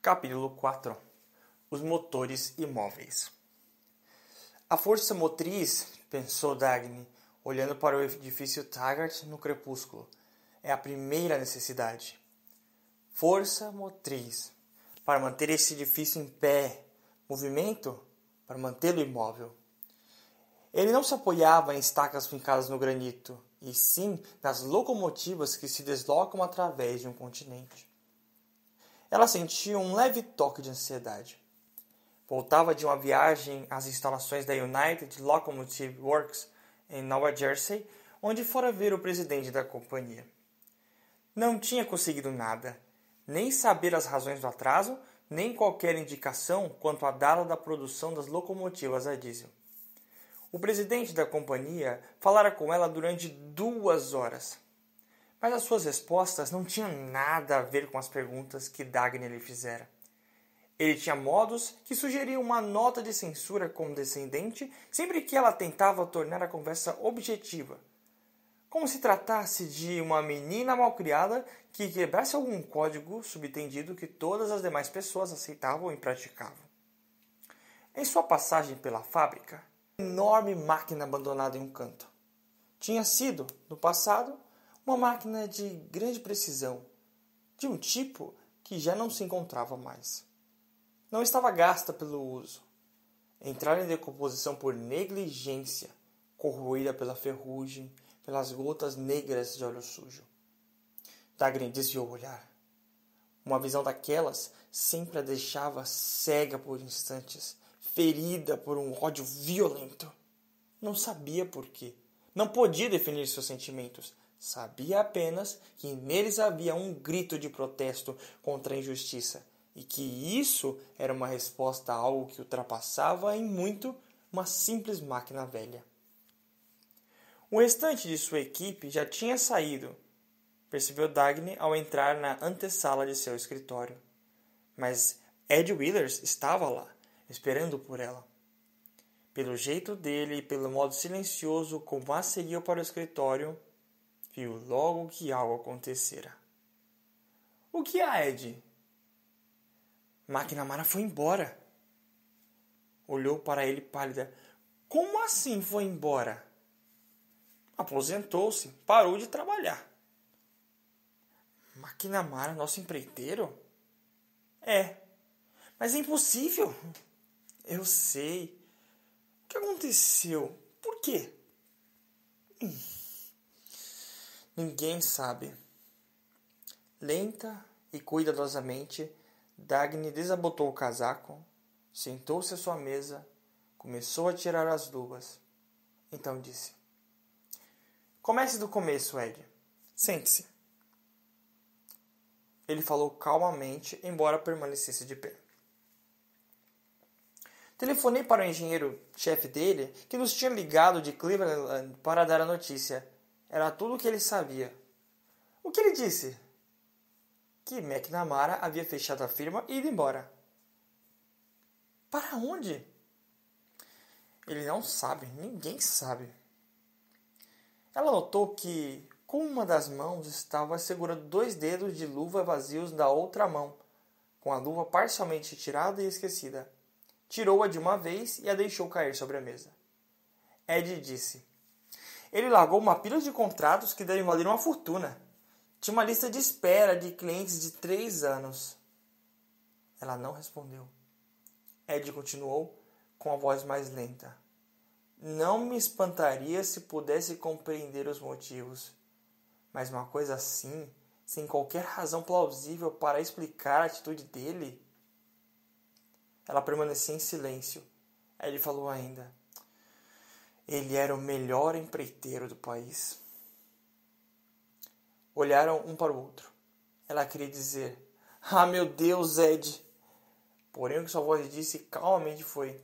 Capítulo 4. Os motores imóveis. A força motriz, pensou Dagny, olhando para o edifício Taggart no crepúsculo, é a primeira necessidade. Força motriz, para manter esse edifício em pé. Movimento, para mantê-lo imóvel. Ele não se apoiava em estacas fincadas no granito, e sim nas locomotivas que se deslocam através de um continente. Ela sentia um leve toque de ansiedade. Voltava de uma viagem às instalações da United Locomotive Works em Nova Jersey, onde fora ver o presidente da companhia. Não tinha conseguido nada, nem saber as razões do atraso, nem qualquer indicação quanto à data da produção das locomotivas a diesel. O presidente da companhia falara com ela durante 2 horas. Mas as suas respostas não tinham nada a ver com as perguntas que Dagny lhe fizera. Ele tinha modos que sugeriam uma nota de censura condescendente sempre que ela tentava tornar a conversa objetiva, como se tratasse de uma menina malcriada que quebrasse algum código subentendido que todas as demais pessoas aceitavam e praticavam. Em sua passagem pela fábrica, uma enorme máquina abandonada em um canto. Tinha sido, no passado, uma máquina de grande precisão, de um tipo que já não se encontrava mais. Não estava gasta pelo uso. Entrara em decomposição por negligência, corroída pela ferrugem, pelas gotas negras de óleo sujo. Dagny desviou o olhar. Uma visão daquelas sempre a deixava cega por instantes, ferida por um ódio violento. Não sabia por quê. Não podia definir seus sentimentos. Sabia apenas que neles havia um grito de protesto contra a injustiça e que isso era uma resposta a algo que ultrapassava em muito uma simples máquina velha. O restante de sua equipe já tinha saído, percebeu Dagny ao entrar na antessala de seu escritório. Mas Ed Withers estava lá, esperando por ela. Pelo jeito dele e pelo modo silencioso como a seguiu para o escritório, viu logo que algo acontecera. O que há, Ed? McNamara foi embora. Olhou para ele pálida. Como assim foi embora? Aposentou-se, parou de trabalhar. McNamara, nosso empreiteiro? É, mas é impossível. Eu sei. O que aconteceu? Por quê? Ninguém sabe. Lenta e cuidadosamente, Dagny desabotou o casaco, sentou-se à sua mesa, começou a tirar as luvas. Então disse: Comece do começo, Ed. Sente-se. Ele falou calmamente, embora permanecesse de pé. Telefonei para o engenheiro-chefe dele, que nos tinha ligado de Cleveland para dar a notícia. Era tudo o que ele sabia. O que ele disse? Que McNamara havia fechado a firma e ido embora. Para onde? Ele não sabe, ninguém sabe. Ela notou que, com uma das mãos, estava segurando 2 dedos de luva vazios da outra mão, com a luva parcialmente tirada e esquecida. Tirou-a de uma vez e a deixou cair sobre a mesa. Ed disse: Ele largou uma pilha de contratos que devem valer uma fortuna. Tinha uma lista de espera de clientes de 3 anos. Ela não respondeu. Ed continuou com a voz mais lenta. Não me espantaria se pudesse compreender os motivos. Mas uma coisa assim, sem qualquer razão plausível para explicar a atitude dele... Ela permanecia em silêncio. Ele falou ainda: Ele era o melhor empreiteiro do país. Olharam um para o outro. Ela queria dizer: Ah, meu Deus, Ed! Porém, o que sua voz disse calmamente foi: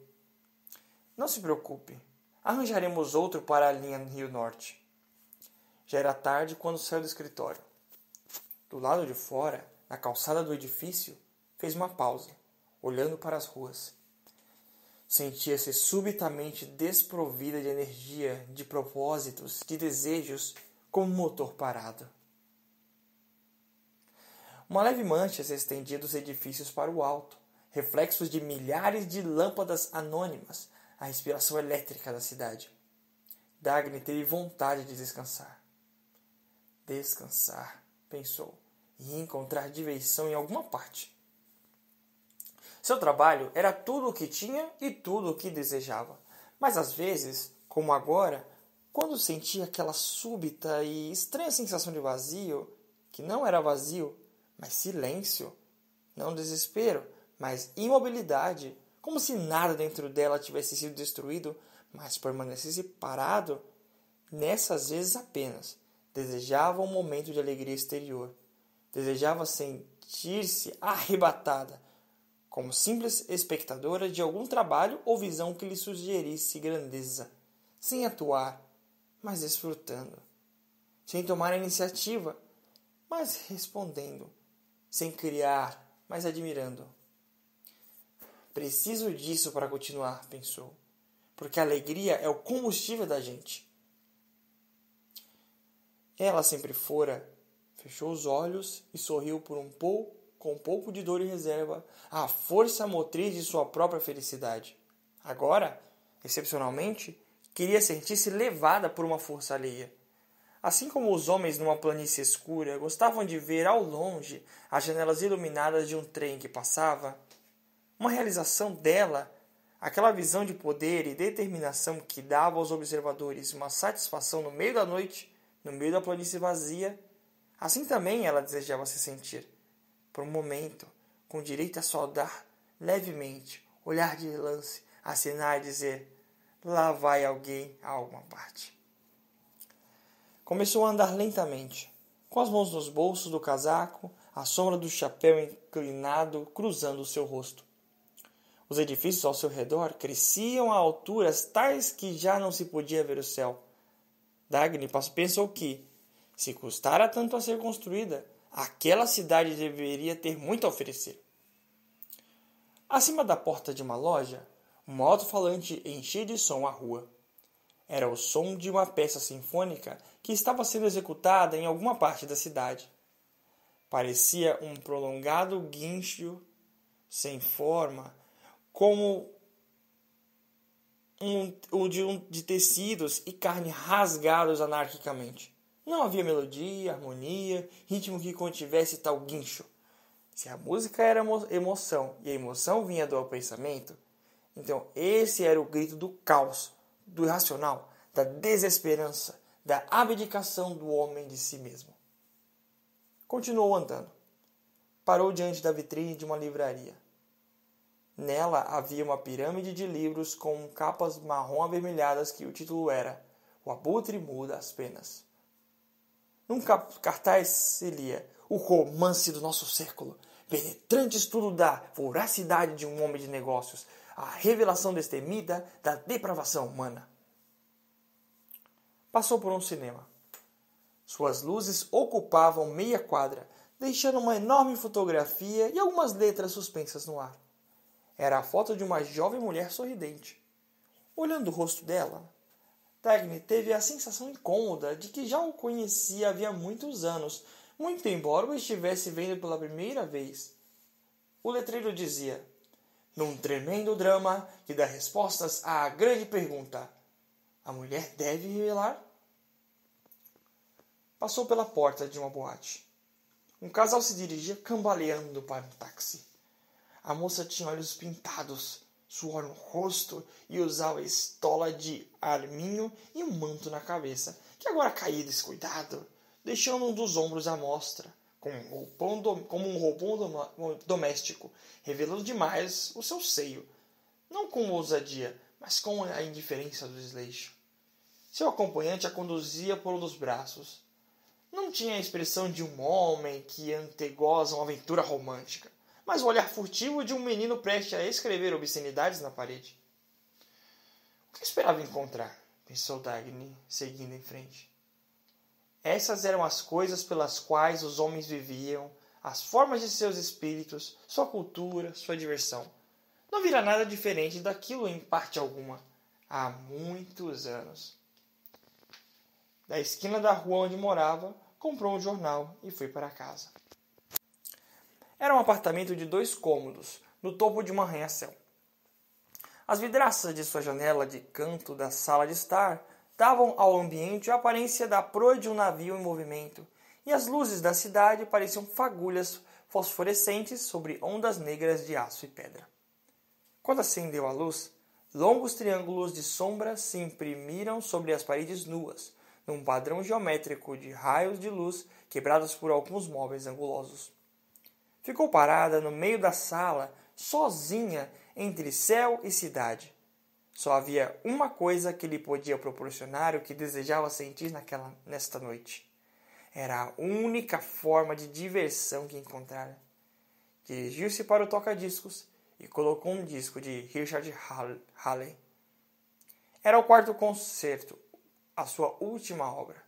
Não se preocupe. Arranjaremos outro para a linha Rio Norte. Já era tarde quando saiu do escritório. Do lado de fora, na calçada do edifício, fez uma pausa, olhando para as ruas. Sentia-se subitamente desprovida de energia, de propósitos, de desejos, como um motor parado. Uma leve mancha se estendia dos edifícios para o alto, reflexos de milhares de lâmpadas anônimas, a respiração elétrica da cidade. Dagny teve vontade de descansar. Descansar, pensou, e encontrar diversão em alguma parte. Seu trabalho era tudo o que tinha e tudo o que desejava. Mas às vezes, como agora, quando sentia aquela súbita e estranha sensação de vazio, que não era vazio, mas silêncio, não desespero, mas imobilidade, como se nada dentro dela tivesse sido destruído, mas permanecesse parado, nessas vezes apenas desejava um momento de alegria exterior. Desejava sentir-se arrebatada, como simples espectadora de algum trabalho ou visão que lhe sugerisse grandeza, sem atuar, mas desfrutando, sem tomar a iniciativa, mas respondendo, sem criar, mas admirando. Preciso disso para continuar, pensou, porque a alegria é o combustível da gente. Ela sempre fora, fechou os olhos e sorriu por com um pouco de dor e reserva, à força motriz de sua própria felicidade. Agora, excepcionalmente, queria sentir-se levada por uma força alheia. Assim como os homens numa planície escura gostavam de ver ao longe as janelas iluminadas de um trem que passava, uma realização dela, aquela visão de poder e determinação que dava aos observadores uma satisfação no meio da noite, no meio da planície vazia, assim também ela desejava se sentir, por um momento, com direito a saudar levemente, olhar de relance, acenar e dizer: lá vai alguém a alguma parte. Começou a andar lentamente, com as mãos nos bolsos do casaco, a sombra do chapéu inclinado cruzando o seu rosto. Os edifícios ao seu redor cresciam a alturas tais que já não se podia ver o céu. Dagny pensou que, se custara tanto a ser construída, aquela cidade deveria ter muito a oferecer. Acima da porta de uma loja, um alto-falante enchia de som a rua. Era o som de uma peça sinfônica que estava sendo executada em alguma parte da cidade. Parecia um prolongado guincho sem forma, como de tecidos e carne rasgados anarquicamente. Não havia melodia, harmonia, ritmo que contivesse tal guincho. Se a música era emoção e a emoção vinha do pensamento, então esse era o grito do caos, do irracional, da desesperança, da abdicação do homem de si mesmo. Continuou andando. Parou diante da vitrine de uma livraria. Nela havia uma pirâmide de livros com capas marrom avermelhadas que o título era O Abutre Muda as Penas. Num cartaz se lia O Romance do Nosso Século, penetrante estudo da voracidade de um homem de negócios, a revelação destemida da depravação humana. Passou por um cinema. Suas luzes ocupavam meia quadra, deixando uma enorme fotografia e algumas letras suspensas no ar. Era a foto de uma jovem mulher sorridente. Olhando o rosto dela, Dagny teve a sensação incômoda de que já o conhecia havia muitos anos, muito embora o estivesse vendo pela primeira vez. O letreiro dizia: num tremendo drama que dá respostas à grande pergunta: a mulher deve revelar? Passou pela porta de uma boate. Um casal se dirigia cambaleando para um táxi. A moça tinha olhos pintados, suor no rosto e usava estola de arminho e um manto na cabeça, que agora caía descuidado, deixando um dos ombros à mostra, como um roupão doméstico, revelando demais o seu seio, não com ousadia, mas com a indiferença do desleixo. Seu acompanhante a conduzia por um dos braços. Não tinha a expressão de um homem que antegoza uma aventura romântica, mas o olhar furtivo de um menino prestes a escrever obscenidades na parede. O que esperava encontrar? Pensou Dagny, seguindo em frente. Essas eram as coisas pelas quais os homens viviam, as formas de seus espíritos, sua cultura, sua diversão. Não vira nada diferente daquilo em parte alguma, há muitos anos. Da esquina da rua onde morava, comprou um jornal e foi para casa. Era um apartamento de 2 cômodos, no topo de um arranha-céu. As vidraças de sua janela de canto da sala de estar davam ao ambiente a aparência da proa de um navio em movimento, e as luzes da cidade pareciam fagulhas fosforescentes sobre ondas negras de aço e pedra. Quando acendeu a luz, longos triângulos de sombra se imprimiram sobre as paredes nuas, num padrão geométrico de raios de luz quebrados por alguns móveis angulosos. Ficou parada no meio da sala, sozinha entre céu e cidade. Só havia uma coisa que lhe podia proporcionar o que desejava sentir nesta noite. Era a única forma de diversão que encontrara. Dirigiu-se para o toca-discos e colocou um disco de Richard Halley. Era o quarto concerto, a sua última obra.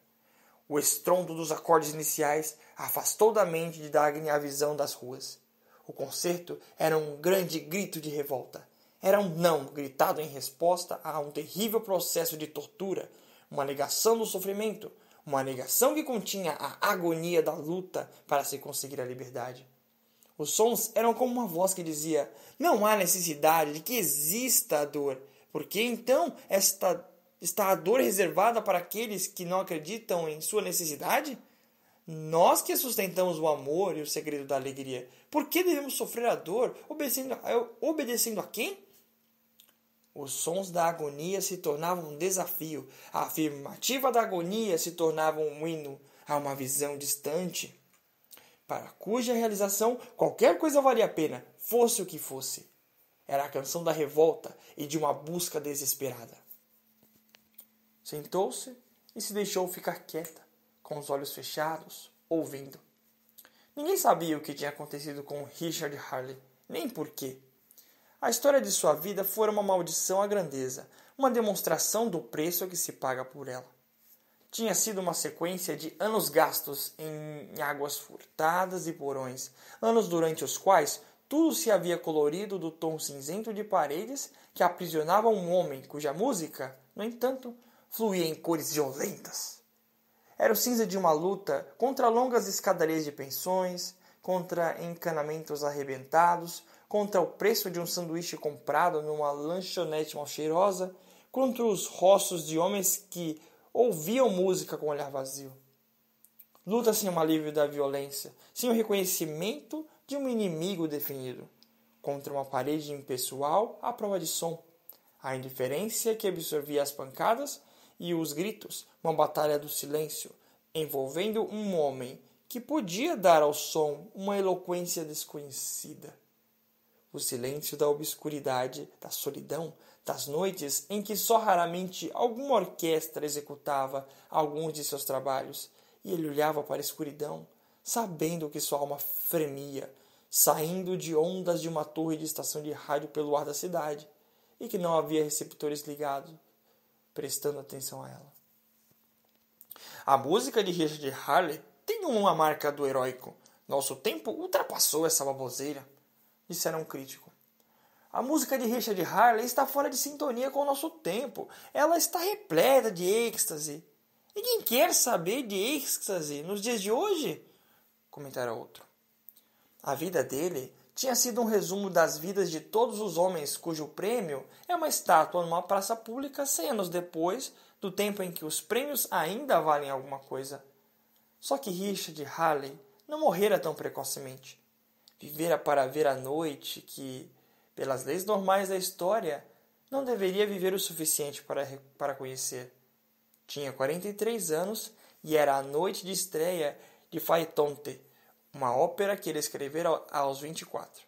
O estrondo dos acordes iniciais afastou da mente de Dagny a visão das ruas. O concerto era um grande grito de revolta. Era um não gritado em resposta a um terrível processo de tortura, uma negação do sofrimento, uma negação que continha a agonia da luta para se conseguir a liberdade. Os sons eram como uma voz que dizia: não há necessidade de que exista a dor, porque então está a dor reservada para aqueles que não acreditam em sua necessidade? Nós que sustentamos o amor e o segredo da alegria, por que devemos sofrer a dor obedecendo a quem? Os sons da agonia se tornavam um desafio, a afirmativa da agonia se tornava um hino a uma visão distante, para cuja realização qualquer coisa valia a pena, fosse o que fosse. Era a canção da revolta e de uma busca desesperada. Sentou-se e se deixou ficar quieta, com os olhos fechados, ouvindo. Ninguém sabia o que tinha acontecido com Richard Halley, nem por quê. A história de sua vida fora uma maldição à grandeza, uma demonstração do preço que se paga por ela. Tinha sido uma sequência de anos gastos em águas furtadas e porões, anos durante os quais tudo se havia colorido do tom cinzento de paredes que aprisionavam um homem cuja música, no entanto, fluía em cores violentas. Era o cinza de uma luta contra longas escadarias de pensões, contra encanamentos arrebentados, contra o preço de um sanduíche comprado numa lanchonete mal cheirosa, contra os rostos de homens que ouviam música com o olhar vazio. Luta sem um alívio da violência, sem o reconhecimento de um inimigo definido, contra uma parede impessoal à prova de som, a indiferença que absorvia as pancadas e os gritos, uma batalha do silêncio, envolvendo um homem que podia dar ao som uma eloquência desconhecida. O silêncio da obscuridade, da solidão, das noites em que só raramente alguma orquestra executava alguns de seus trabalhos, e ele olhava para a escuridão, sabendo que sua alma fremia, saindo de ondas de uma torre de estação de rádio pelo ar da cidade, e que não havia receptores ligados, prestando atenção a ela. A música de Richard Halley tem uma marca do heróico. Nosso tempo ultrapassou essa baboseira, dissera um crítico. A música de Richard Halley está fora de sintonia com o nosso tempo. Ela está repleta de êxtase. Ninguém quer saber de êxtase nos dias de hoje? Comentara outro. A vida dele tinha sido um resumo das vidas de todos os homens cujo prêmio é uma estátua numa praça pública 100 anos depois do tempo em que os prêmios ainda valem alguma coisa. Só que Richard Halley não morrera tão precocemente. Vivera para ver a noite que, pelas leis normais da história, não deveria viver o suficiente para conhecer. Tinha 43 anos e era a noite de estreia de Faitonte, uma ópera que ele escrevera aos 24.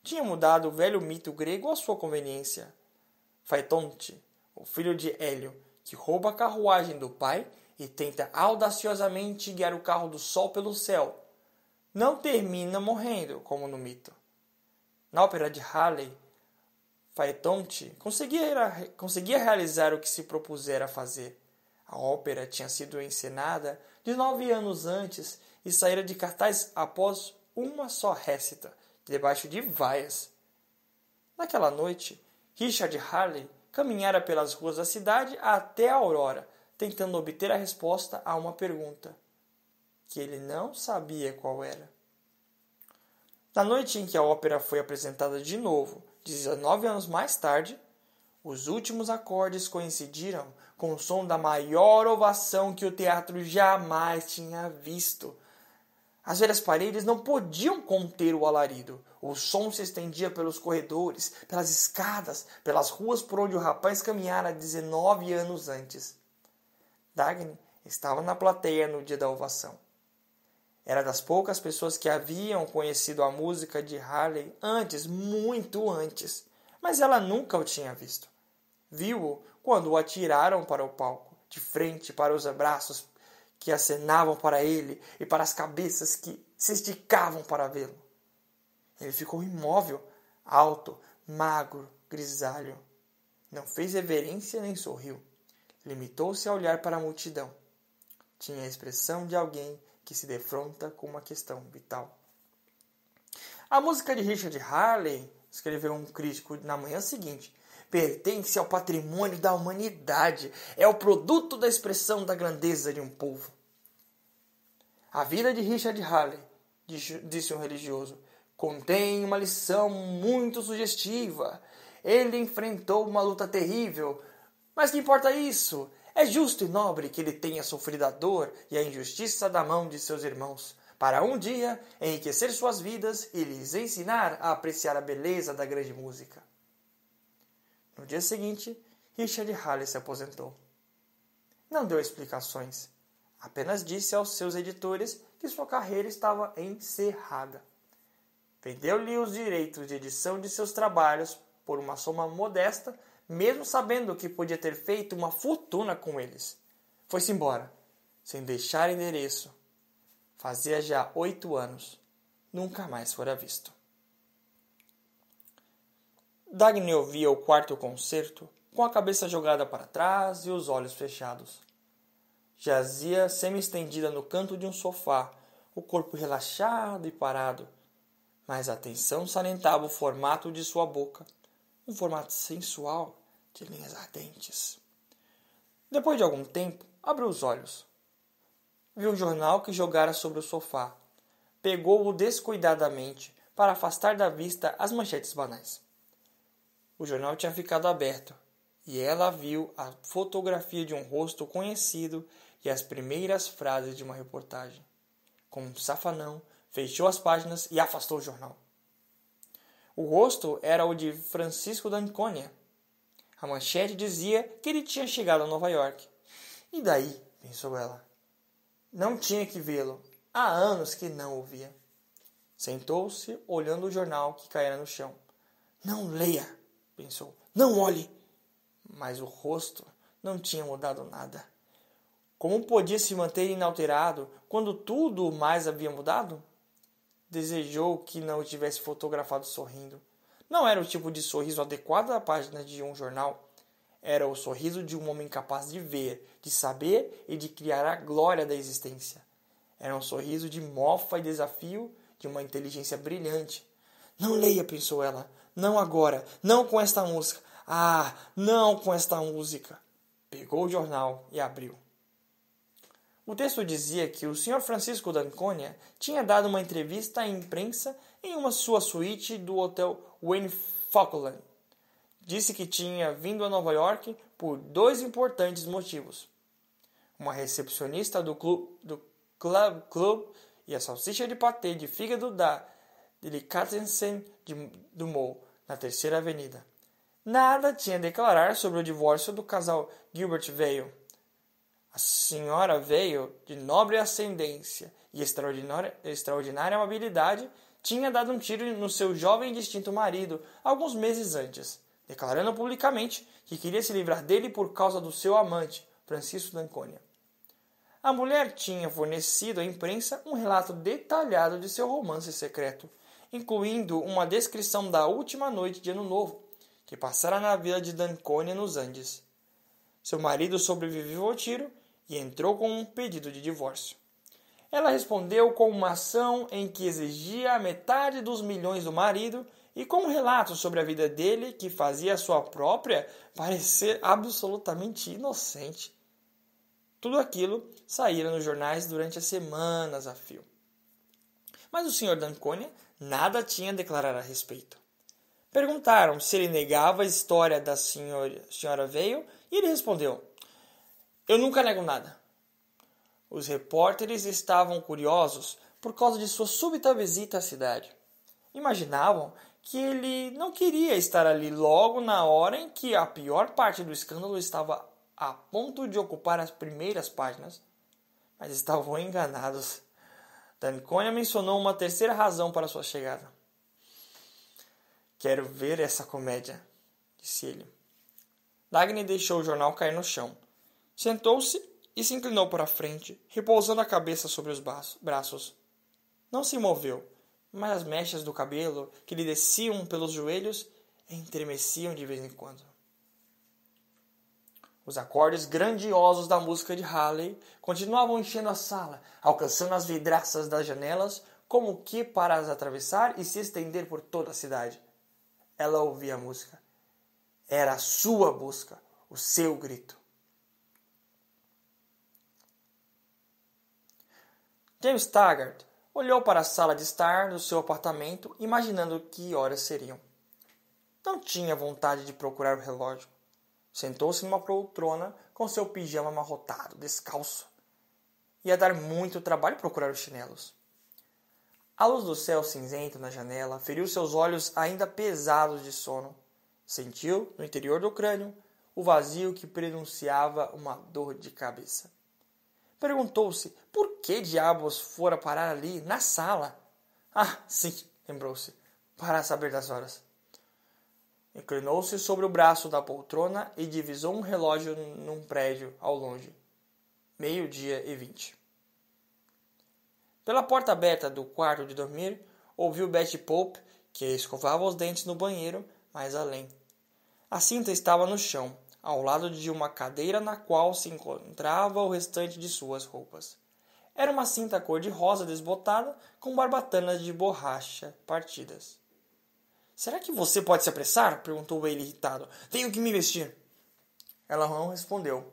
Tinha mudado o velho mito grego à sua conveniência. Faitonte, o filho de Hélio, que rouba a carruagem do pai e tenta audaciosamente guiar o carro do sol pelo céu, não termina morrendo, como no mito. Na ópera de Halley, Faitonte conseguia realizar o que se propusera fazer. A ópera tinha sido encenada 19 anos antes e saíra de cartaz após uma só récita, debaixo de vaias. Naquela noite, Richard Halley caminhara pelas ruas da cidade até a aurora, tentando obter a resposta a uma pergunta que ele não sabia qual era. Na noite em que a ópera foi apresentada de novo, 19 anos mais tarde, os últimos acordes coincidiram com o som da maior ovação que o teatro jamais tinha visto. As velhas paredes não podiam conter o alarido. O som se estendia pelos corredores, pelas escadas, pelas ruas por onde o rapaz caminhara 19 anos antes. Dagny estava na plateia no dia da ovação. Era das poucas pessoas que haviam conhecido a música de Harley antes, muito antes, mas ela nunca o tinha visto. Viu-o quando o atiraram para o palco, de frente para os braços que acenavam para ele e para as cabeças que se esticavam para vê-lo. Ele ficou imóvel, alto, magro, grisalho. Não fez reverência nem sorriu. Limitou-se a olhar para a multidão. Tinha a expressão de alguém que se defronta com uma questão vital. A música de Richard Harley, escreveu um crítico na manhã seguinte, pertence ao patrimônio da humanidade, é o produto da expressão da grandeza de um povo. A vida de Richard Harley, disse um religioso, contém uma lição muito sugestiva. Ele enfrentou uma luta terrível, mas que importa isso? É justo e nobre que ele tenha sofrido a dor e a injustiça da mão de seus irmãos, para um dia enriquecer suas vidas e lhes ensinar a apreciar a beleza da grande música. No dia seguinte, Richard Harley se aposentou. Não deu explicações, apenas disse aos seus editores que sua carreira estava encerrada. Vendeu-lhe os direitos de edição de seus trabalhos por uma soma modesta, mesmo sabendo que podia ter feito uma fortuna com eles. Foi-se embora, sem deixar endereço. Fazia já 8 anos. Nunca mais fora visto. Dagny ouvia o quarto concerto com a cabeça jogada para trás e os olhos fechados. Jazia semi-estendida no canto de um sofá, o corpo relaxado e parado, mas a atenção salientava o formato de sua boca, um formato sensual de linhas ardentes. Depois de algum tempo, abriu os olhos. Viu um jornal que jogara sobre o sofá. Pegou-o descuidadamente para afastar da vista as manchetes banais. O jornal tinha ficado aberto e ela viu a fotografia de um rosto conhecido e as primeiras frases de uma reportagem. Com um safanão, fechou as páginas e afastou o jornal. O rosto era o de Francisco d'Anconia. A manchete dizia que ele tinha chegado a Nova York. E daí, pensou ela. Não tinha que vê-lo. Há anos que não o via. Sentou-se, olhando o jornal que caíra no chão. Não leia, pensou. Não olhe. Mas o rosto não tinha mudado nada. Como podia se manter inalterado quando tudo mais havia mudado? Desejou que não o tivesse fotografado sorrindo. Não era o tipo de sorriso adequado à página de um jornal. Era o sorriso de um homem capaz de ver, de saber e de criar a glória da existência. Era um sorriso de mofa e desafio de uma inteligência brilhante. Não leia, pensou ela. Não agora. Não com esta música. Ah, não com esta música. Pegou o jornal e abriu. O texto dizia que o Sr. Francisco d'Anconia tinha dado uma entrevista à imprensa em uma sua suíte do hotel Wayne Falkland. Disse que tinha vindo a Nova York por 2 importantes motivos. Uma recepcionista do Club e a salsicha de patê de fígado da Delicatessen do Mall, na 3ª Avenida. Nada tinha a declarar sobre o divórcio do casal Gilbert Vale. A senhora Vale, de nobre ascendência e extraordinária amabilidade, tinha dado um tiro no seu jovem e distinto marido alguns meses antes, declarando publicamente que queria se livrar dele por causa do seu amante, Francisco d'Anconia. A mulher tinha fornecido à imprensa um relato detalhado de seu romance secreto, incluindo uma descrição da última noite de Ano Novo, que passara na vila de d'Anconia nos Andes. Seu marido sobreviveu ao tiro e entrou com um pedido de divórcio. Ela respondeu com uma ação em que exigia a metade dos milhões do marido e com um relato sobre a vida dele que fazia a sua própria parecer absolutamente inocente. Tudo aquilo saíra nos jornais durante as semanas a fio. Mas o Sr. d'Anconia nada tinha a declarar a respeito. Perguntaram se ele negava a história da senhora Vale e ele respondeu: eu nunca nego nada. Os repórteres estavam curiosos por causa de sua súbita visita à cidade. Imaginavam que ele não queria estar ali logo na hora em que a pior parte do escândalo estava a ponto de ocupar as primeiras páginas. Mas estavam enganados. D'Anconia mencionou uma terceira razão para sua chegada. Quero ver essa comédia, disse ele. Dagny deixou o jornal cair no chão. Sentou-se e se inclinou para a frente, repousando a cabeça sobre os braços. Não se moveu, mas as mechas do cabelo que lhe desciam pelos joelhos entremeciam de vez em quando. Os acordes grandiosos da música de Halley continuavam enchendo a sala, alcançando as vidraças das janelas, como que para as atravessar e se estender por toda a cidade. Ela ouvia a música. Era a sua busca, o seu grito. James Taggart olhou para a sala de estar do seu apartamento, imaginando que horas seriam. Não tinha vontade de procurar o relógio. Sentou-se numa poltrona com seu pijama amarrotado, descalço. Ia dar muito trabalho procurar os chinelos. A luz do céu cinzento na janela feriu seus olhos ainda pesados de sono. Sentiu, no interior do crânio, o vazio que prenunciava uma dor de cabeça. Perguntou-se por que diabos fora parar ali, na sala. Ah, sim, lembrou-se, para saber das horas. Inclinou-se sobre o braço da poltrona e divisou um relógio num prédio ao longe. 12:20. Pela porta aberta do quarto de dormir, ouviu Betty Pope, que escovava os dentes no banheiro, mais além. A cinta estava no chão, ao lado de uma cadeira na qual se encontrava o restante de suas roupas. Era uma cinta cor-de-rosa desbotada com barbatanas de borracha partidas. Será que você pode se apressar? Perguntou ele irritado. Tenho que me vestir. Ela não respondeu.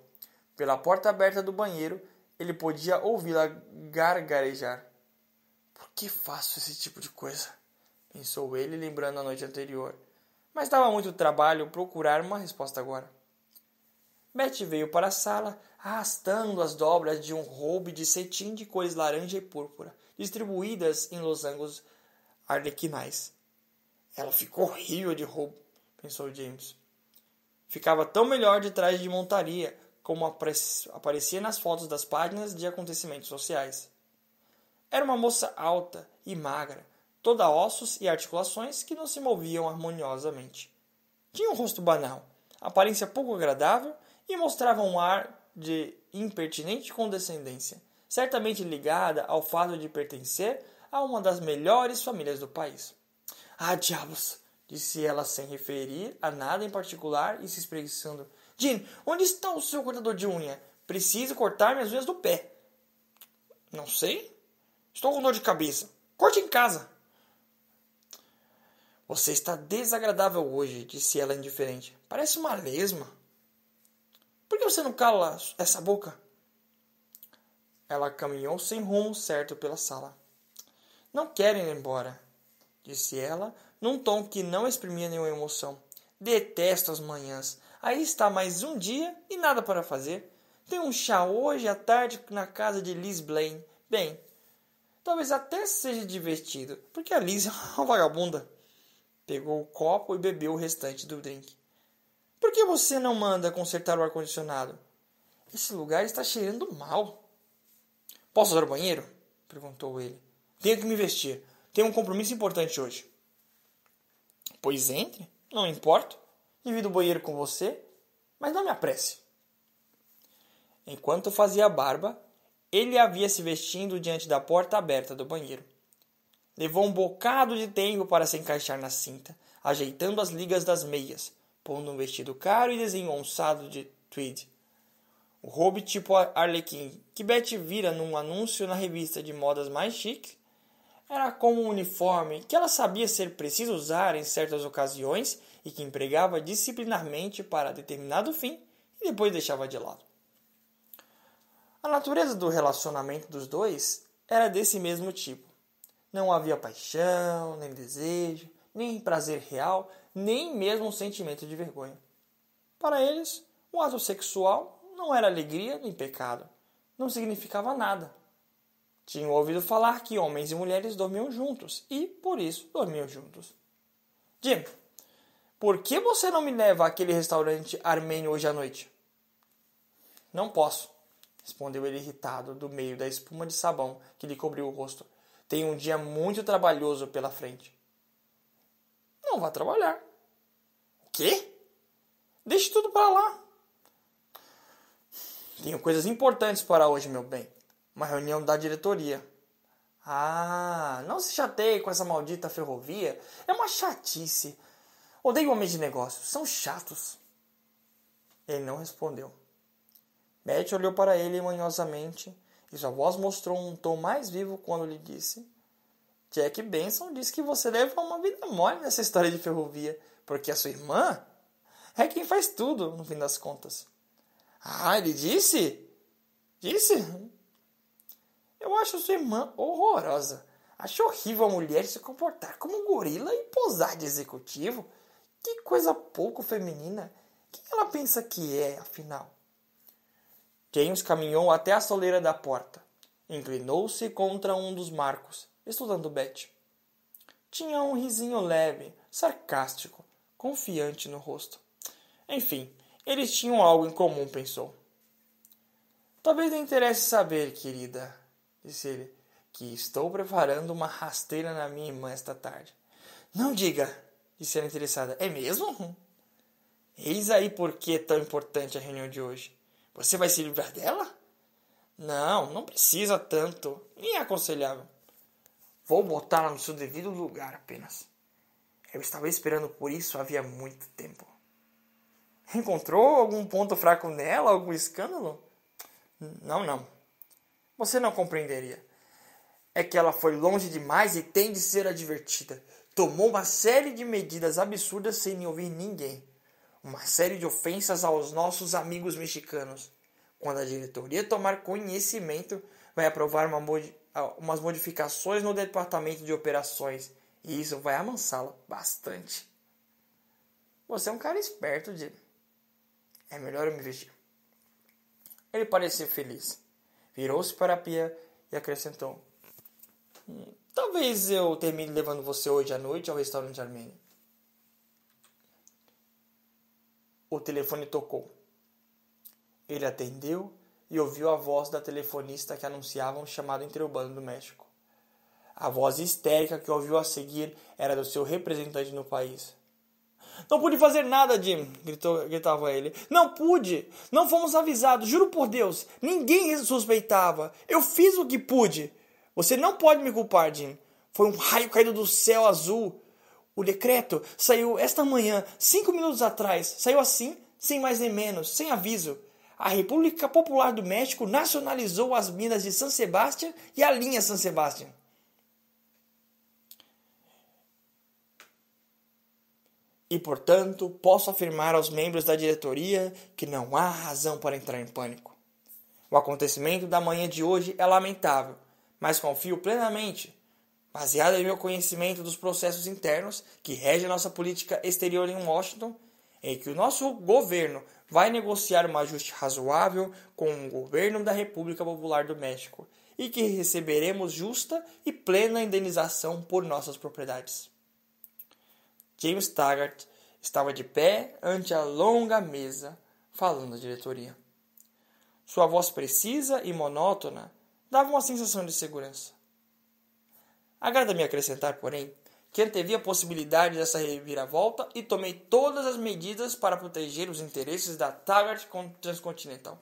Pela porta aberta do banheiro, ele podia ouvi-la gargarejar. Por que faço esse tipo de coisa? Pensou ele, lembrando a noite anterior. Mas dava muito trabalho procurar uma resposta agora. Betty veio para a sala, arrastando as dobras de um robe de cetim de cores laranja e púrpura, distribuídas em losangos arlequinais. Ela ficou horrível de roubo, pensou James. Ficava tão melhor de traje de montaria, como aparecia nas fotos das páginas de acontecimentos sociais. Era uma moça alta e magra, toda ossos e articulações que não se moviam harmoniosamente. Tinha um rosto banal, aparência pouco agradável e mostrava um ar de impertinente condescendência, certamente ligada ao fato de pertencer a uma das melhores famílias do país. Ah, diabos! Disse ela sem referir a nada em particular e se espreguiçando. Jean, onde está o seu cortador de unha? Preciso cortar minhas unhas do pé. Não sei. Estou com dor de cabeça. Corte em casa. Você está desagradável hoje, disse ela indiferente. Parece uma lesma. Por que você não cala essa boca? Ela caminhou sem rumo certo pela sala. Não quero ir embora, disse ela, num tom que não exprimia nenhuma emoção. Detesto as manhãs. Aí está mais um dia e nada para fazer. Tem um chá hoje à tarde na casa de Liz Blaine. Bem, talvez até seja divertido, porque a Liz é uma vagabunda. Pegou o copo e bebeu o restante do drink. Por que você não manda consertar o ar-condicionado? Esse lugar está cheirando mal. Posso usar o banheiro? Perguntou ele. Tenho que me vestir. Tenho um compromisso importante hoje. Pois entre. Não importa. Divido o banheiro com você. Mas não me apresse. Enquanto fazia a barba, ele havia se vestindo diante da porta aberta do banheiro. Levou um bocado de tempo para se encaixar na cinta, ajeitando as ligas das meias, pondo um vestido caro e desengonçado de tweed. O robe tipo Arlequim, que Betty vira num anúncio na revista de modas mais chique, era como um uniforme que ela sabia ser preciso usar em certas ocasiões e que empregava disciplinarmente para determinado fim e depois deixava de lado. A natureza do relacionamento dos dois era desse mesmo tipo. Não havia paixão, nem desejo, nem prazer real, nem mesmo um sentimento de vergonha. Para eles, o ato sexual não era alegria nem pecado. Não significava nada. Tinham ouvido falar que homens e mulheres dormiam juntos e, por isso, dormiam juntos. Jim, por que você não me leva àquele restaurante armênio hoje à noite? Não posso, respondeu ele irritado do meio da espuma de sabão que lhe cobriu o rosto. Tenho um dia muito trabalhoso pela frente. Não vá trabalhar. O quê? Deixe tudo para lá. Tenho coisas importantes para hoje, meu bem. Uma reunião da diretoria. Ah, não se chateie com essa maldita ferrovia. É uma chatice. Odeio homens de negócios. São chatos. Ele não respondeu. Beth olhou para ele manhosamente e sua voz mostrou um tom mais vivo quando lhe disse: Jack Benson disse que você leva uma vida mole nessa história de ferrovia, porque a sua irmã é quem faz tudo, no fim das contas. Ah, ele disse? Disse? Eu acho sua irmã horrorosa. Acho horrível a mulher se comportar como um gorila e posar de executivo. Que coisa pouco feminina. Quem ela pensa que é, afinal? James caminhou até a soleira da porta. Inclinou-se contra um dos marcos, estudando Beth. Tinha um risinho leve, sarcástico, confiante no rosto. Enfim, eles tinham algo em comum, pensou. Talvez lhe interesse saber, querida, disse ele, que estou preparando uma rasteira na minha irmã esta tarde. Não diga, disse ela interessada. É mesmo? Eis aí por que é tão importante a reunião de hoje. Você vai se livrar dela? Não precisa tanto. Nem é aconselhável. Vou botá-la no seu devido lugar apenas. Eu estava esperando por isso havia muito tempo. Encontrou algum ponto fraco nela? Algum escândalo? Não. Você não compreenderia. É que ela foi longe demais e tem de ser advertida. Tomou uma série de medidas absurdas sem ouvir ninguém. Uma série de ofensas aos nossos amigos mexicanos. Quando a diretoria tomar conhecimento, vai aprovar umas modificações no departamento de operações. E isso vai amansá-la bastante. Você é um cara esperto, Jim. É melhor eu me vestir. Ele pareceu feliz. Virou-se para a pia e acrescentou: Talvez eu termine levando você hoje à noite ao restaurante armênio. O telefone tocou. Ele atendeu e ouviu a voz da telefonista que anunciava um chamado interurbano do México. A voz histérica que ouviu a seguir era do seu representante no país. Não pude fazer nada, Jim, gritava ele. Não pude. Não fomos avisados, juro por Deus. Ninguém suspeitava. Eu fiz o que pude. Você não pode me culpar, Jim. Foi um raio caído do céu azul. O decreto saiu esta manhã, 5 minutos atrás. Saiu assim, sem mais nem menos, sem aviso. A República Popular do México nacionalizou as minas de San Sebastián e a linha San Sebastián. E, portanto, posso afirmar aos membros da diretoria que não há razão para entrar em pânico. O acontecimento da manhã de hoje é lamentável, mas confio plenamente, baseado em meu conhecimento dos processos internos que regem a nossa política exterior em Washington, em que o nosso governo vai negociar um ajuste razoável com o governo da República Popular do México e que receberemos justa e plena indenização por nossas propriedades. James Taggart estava de pé ante a longa mesa, falando à diretoria. Sua voz precisa e monótona dava uma sensação de segurança. Agrada-me acrescentar, porém, que antevi a possibilidade dessa reviravolta e tomei todas as medidas para proteger os interesses da Taggart Transcontinental.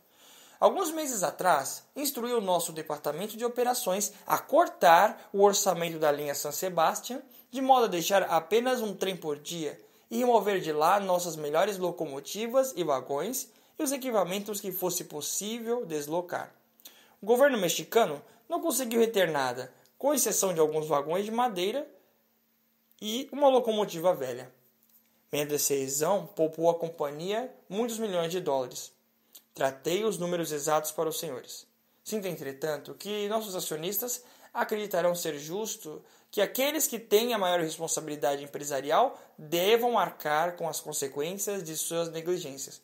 Alguns meses atrás, instruí o nosso departamento de operações a cortar o orçamento da linha San Sebastián, de modo a deixar apenas um trem por dia e remover de lá nossas melhores locomotivas e vagões e os equipamentos que fosse possível deslocar. O governo mexicano não conseguiu reter nada, com exceção de alguns vagões de madeira e uma locomotiva velha. Minha decisão poupou à companhia muitos milhões de dólares. Tratei os números exatos para os senhores. Sinto, entretanto, que nossos acionistas acreditarão ser justo que aqueles que têm a maior responsabilidade empresarial devam arcar com as consequências de suas negligências.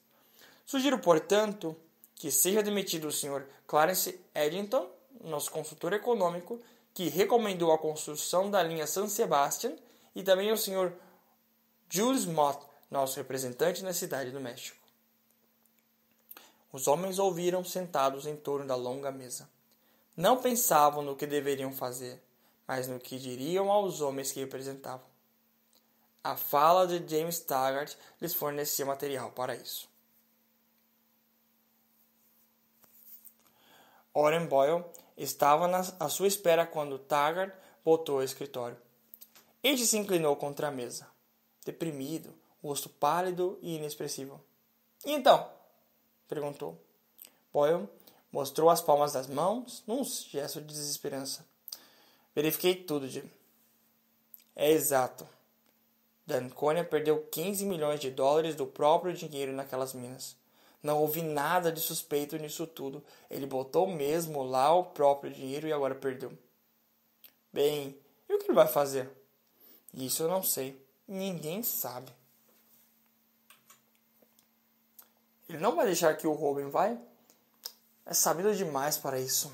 Sugiro, portanto, que seja demitido o Sr. Clarence Eddington, nosso consultor econômico, que recomendou a construção da linha San Sebastián, e também o Sr. Jules Mott, nosso representante na cidade do México. Os homens ouviram sentados em torno da longa mesa. Não pensavam no que deveriam fazer, mas no que diriam aos homens que representavam. A fala de James Taggart lhes fornecia material para isso. Oren Boyle estava à sua espera quando Taggart voltou ao escritório. Este se inclinou contra a mesa, deprimido, o rosto pálido e inexpressivo. E então? Perguntou. Boyle mostrou as palmas das mãos num gesto de desesperança. Verifiquei tudo, Jim. É exato. Danconia perdeu 15 milhões de dólares do próprio dinheiro naquelas minas. Não houve nada de suspeito nisso tudo. Ele botou mesmo lá o próprio dinheiro e agora perdeu. Bem, e o que ele vai fazer? Isso eu não sei. Ninguém sabe. Ele não vai deixar que o roubem, vai? É sabido demais para isso.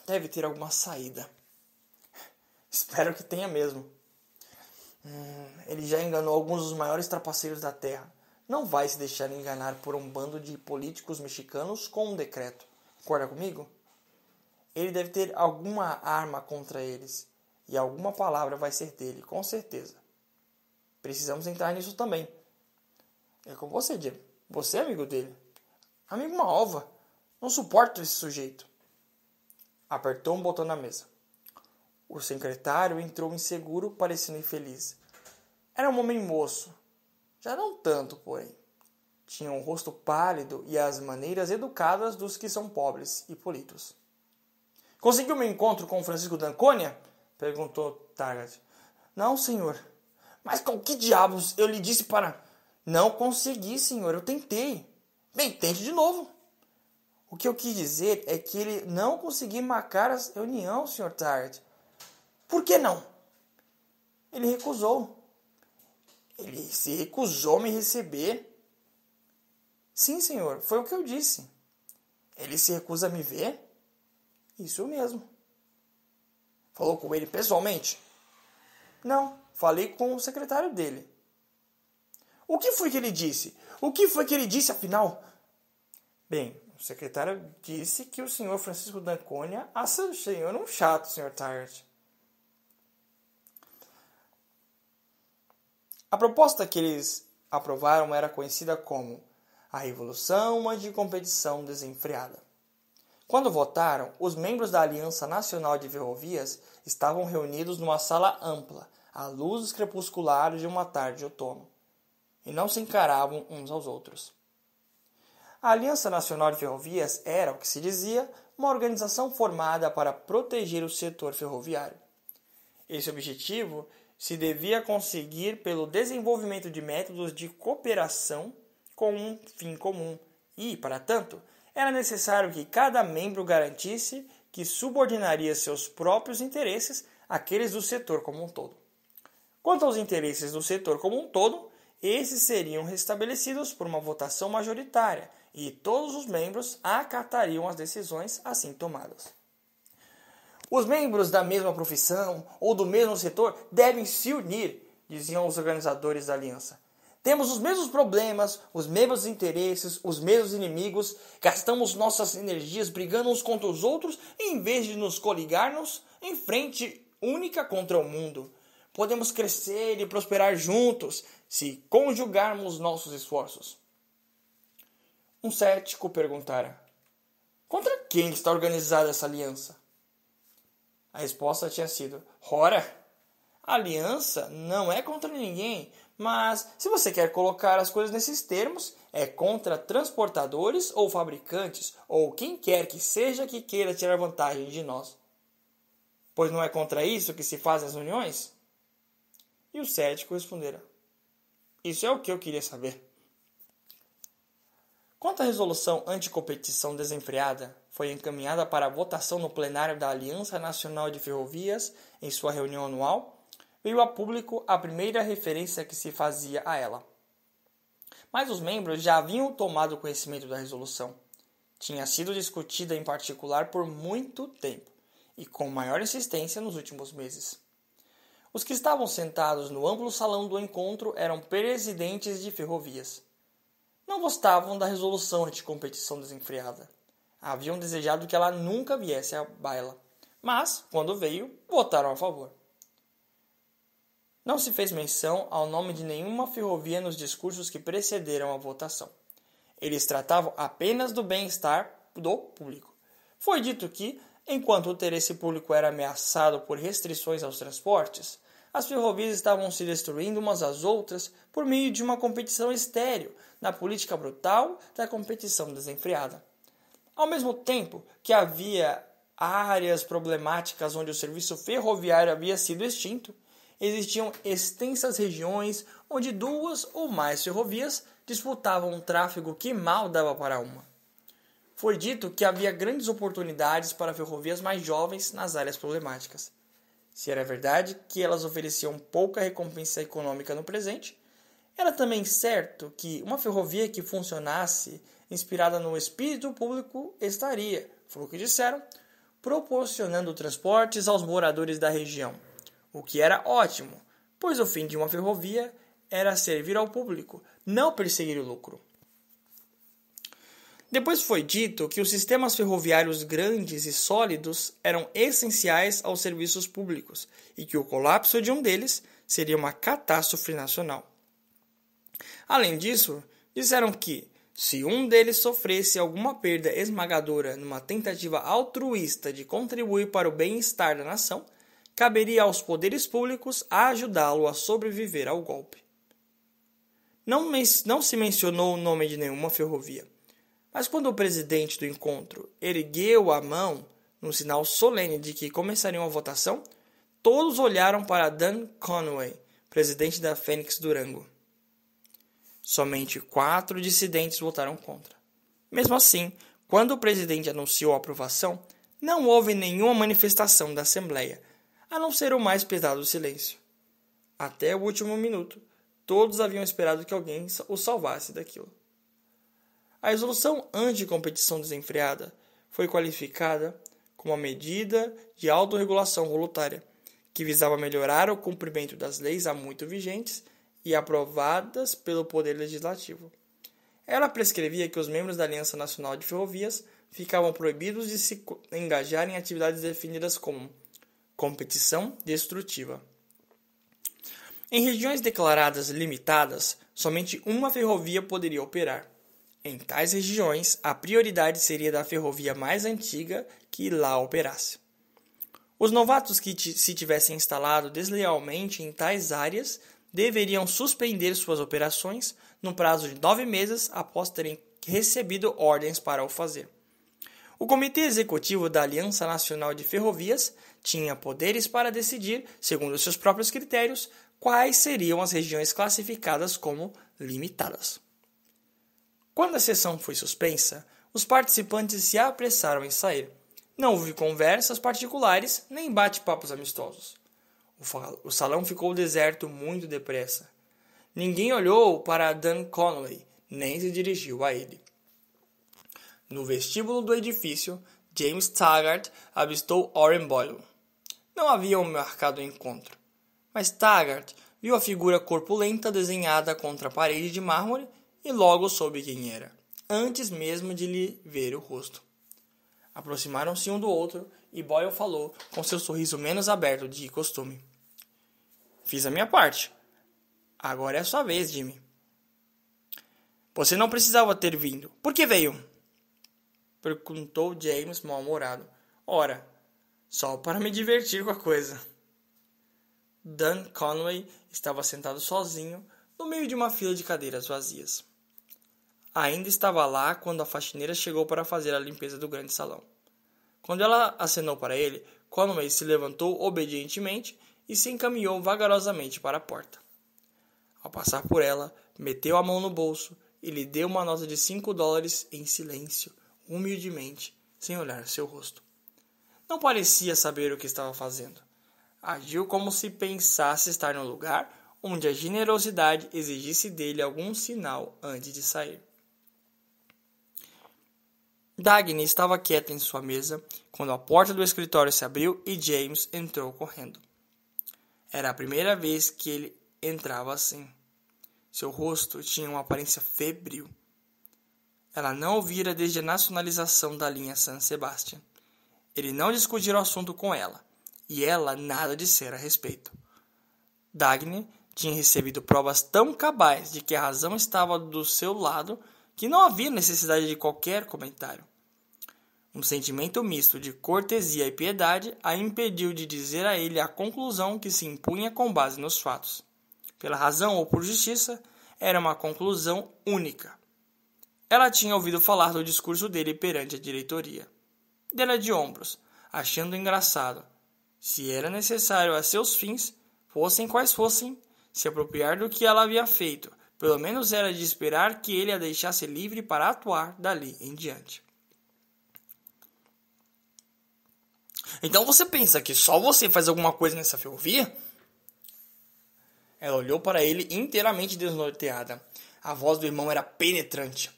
Deve ter alguma saída. Espero que tenha mesmo. Ele já enganou alguns dos maiores trapaceiros da terra. Não vai se deixar enganar por um bando de políticos mexicanos com um decreto. Concorda comigo? Ele deve ter alguma arma contra eles. E alguma palavra vai ser dele, com certeza. Precisamos entrar nisso também. É com você, Jim. Você é amigo dele. Amigo uma ova. Não suporto esse sujeito. Apertou um botão na mesa. O secretário entrou inseguro, parecendo infeliz. Era um homem moço. Já não tanto, porém. Tinha um rosto pálido e as maneiras educadas dos que são pobres e polidos. Conseguiu meu encontro com Francisco Danconia? Perguntou Taggart. Não, senhor. Mas com que diabos eu lhe disse para... Não consegui, senhor. Eu tentei. Bem, tente de novo. O que eu quis dizer é que ele não conseguiu marcar a reunião, senhor Taggart. Por que não? Ele recusou. Ele se recusou a me receber. Sim, senhor, foi o que eu disse. Ele se recusa a me ver? Isso mesmo. Falou com ele pessoalmente? Não, falei com o secretário dele. O que foi que ele disse? O que foi que ele disse, afinal? Bem, o secretário disse que o senhor Francisco Danconia acha o senhor um chato, senhor Taggart. A proposta que eles aprovaram era conhecida como a Revolução Anticompetição Desenfreada. Quando votaram, os membros da Aliança Nacional de Ferrovias estavam reunidos numa sala ampla, à luz crepuscular de uma tarde de outono, e não se encaravam uns aos outros. A Aliança Nacional de Ferrovias era, o que se dizia, uma organização formada para proteger o setor ferroviário. Esse objetivo se devia conseguir pelo desenvolvimento de métodos de cooperação com um fim comum e, para tanto, era necessário que cada membro garantisse que subordinaria seus próprios interesses àqueles do setor como um todo. Quanto aos interesses do setor como um todo, esses seriam restabelecidos por uma votação majoritária e todos os membros acatariam as decisões assim tomadas. Os membros da mesma profissão ou do mesmo setor devem se unir, diziam os organizadores da aliança. Temos os mesmos problemas, os mesmos interesses, os mesmos inimigos, gastamos nossas energias brigando uns contra os outros em vez de nos coligarmos em frente única contra o mundo. Podemos crescer e prosperar juntos se conjugarmos nossos esforços. Um cético perguntara: contra quem está organizada essa aliança? A resposta tinha sido: ora, a aliança não é contra ninguém, mas se você quer colocar as coisas nesses termos, é contra transportadores ou fabricantes, ou quem quer que seja que queira tirar vantagem de nós. Pois não é contra isso que se fazem as uniões? E o cético respondera: isso é o que eu queria saber. Quanto à resolução anticompetição desenfreada, foi encaminhada para a votação no plenário da Aliança Nacional de Ferrovias em sua reunião anual, veio a público a primeira referência que se fazia a ela. Mas os membros já haviam tomado conhecimento da resolução. Tinha sido discutida em particular por muito tempo e com maior insistência nos últimos meses. Os que estavam sentados no amplo salão do encontro eram presidentes de ferrovias. Não gostavam da resolução anticompetição desenfreada. Haviam desejado que ela nunca viesse à baila, mas, quando veio, votaram a favor. Não se fez menção ao nome de nenhuma ferrovia nos discursos que precederam a votação. Eles tratavam apenas do bem-estar do público. Foi dito que, enquanto o interesse público era ameaçado por restrições aos transportes, as ferrovias estavam se destruindo umas às outras por meio de uma competição estéril, na política brutal da competição desenfreada. Ao mesmo tempo que havia áreas problemáticas onde o serviço ferroviário havia sido extinto, existiam extensas regiões onde duas ou mais ferrovias disputavam um tráfego que mal dava para uma. Foi dito que havia grandes oportunidades para ferrovias mais jovens nas áreas problemáticas. Se era verdade que elas ofereciam pouca recompensa econômica no presente, era também certo que uma ferrovia que funcionasse inspirada no espírito público estaria, foi o que disseram, proporcionando transportes aos moradores da região, o que era ótimo, pois o fim de uma ferrovia era servir ao público, não perseguir o lucro. Depois foi dito que os sistemas ferroviários grandes e sólidos eram essenciais aos serviços públicos e que o colapso de um deles seria uma catástrofe nacional. Além disso, disseram que, se um deles sofresse alguma perda esmagadora numa tentativa altruísta de contribuir para o bem-estar da nação, caberia aos poderes públicos ajudá-lo a sobreviver ao golpe. Não se mencionou o nome de nenhuma ferrovia, mas quando o presidente do encontro ergueu a mão, num sinal solene de que começaria a votação, todos olharam para Dan Conway, presidente da Fênix Durango. Somente 4 dissidentes votaram contra. Mesmo assim, quando o presidente anunciou a aprovação, não houve nenhuma manifestação da Assembleia, a não ser o mais pesado silêncio. Até o último minuto, todos haviam esperado que alguém o salvasse daquilo. A resolução anti-competição desenfreada foi qualificada como uma medida de autorregulação voluntária, que visava melhorar o cumprimento das leis há muito vigentes e aprovadas pelo Poder Legislativo. Ela prescrevia que os membros da Aliança Nacional de Ferrovias ficavam proibidos de se engajar em atividades definidas como competição destrutiva. Em regiões declaradas limitadas, somente uma ferrovia poderia operar. Em tais regiões, a prioridade seria da ferrovia mais antiga que lá operasse. Os novatos que se tivessem instalado deslealmente em tais áreas deveriam suspender suas operações no prazo de 9 meses após terem recebido ordens para o fazer. O Comitê Executivo da Aliança Nacional de Ferrovias tinha poderes para decidir, segundo seus próprios critérios, quais seriam as regiões classificadas como limitadas. Quando a sessão foi suspensa, os participantes se apressaram em sair. Não houve conversas particulares nem bate-papos amistosos. O salão ficou deserto muito depressa. Ninguém olhou para Dan Conway, nem se dirigiu a ele. No vestíbulo do edifício, James Taggart avistou Oren Boyle. Não haviam marcado o encontro, mas Taggart viu a figura corpulenta desenhada contra a parede de mármore e logo soube quem era, antes mesmo de lhe ver o rosto. Aproximaram-se um do outro e Boyle falou com seu sorriso menos aberto de costume. Fiz a minha parte. Agora é a sua vez, Jimmy. Você não precisava ter vindo. Por que veio? Perguntou James mal-humorado. Ora, só para me divertir com a coisa. Dan Conway estava sentado sozinho no meio de uma fila de cadeiras vazias. Ainda estava lá quando a faxineira chegou para fazer a limpeza do grande salão. Quando ela acenou para ele, Conway se levantou obedientemente e se encaminhou vagarosamente para a porta. Ao passar por ela, meteu a mão no bolso e lhe deu uma nota de $5 em silêncio, humildemente, sem olhar seu rosto. Não parecia saber o que estava fazendo. Agiu como se pensasse estar no lugar onde a generosidade exigisse dele algum sinal antes de sair. Dagny estava quieta em sua mesa quando a porta do escritório se abriu e James entrou correndo. Era a primeira vez que ele entrava assim. Seu rosto tinha uma aparência febril. Ela não o vira desde a nacionalização da linha San Sebastian. Ele não discutira o assunto com ela, e ela nada dissera a respeito. Dagny tinha recebido provas tão cabais de que a razão estava do seu lado que não havia necessidade de qualquer comentário. Um sentimento misto de cortesia e piedade a impediu de dizer a ele a conclusão que se impunha com base nos fatos. Pela razão ou por justiça, era uma conclusão única. Ela tinha ouvido falar do discurso dele perante a diretoria. Dela de ombros, achando engraçado, se era necessário a seus fins, fossem quais fossem, se apropriar do que ela havia feito. Pelo menos era de esperar que ele a deixasse livre para atuar dali em diante. Então você pensa que só você faz alguma coisa nessa ferrovia? Ela olhou para ele inteiramente desnorteada. A voz do irmão era penetrante.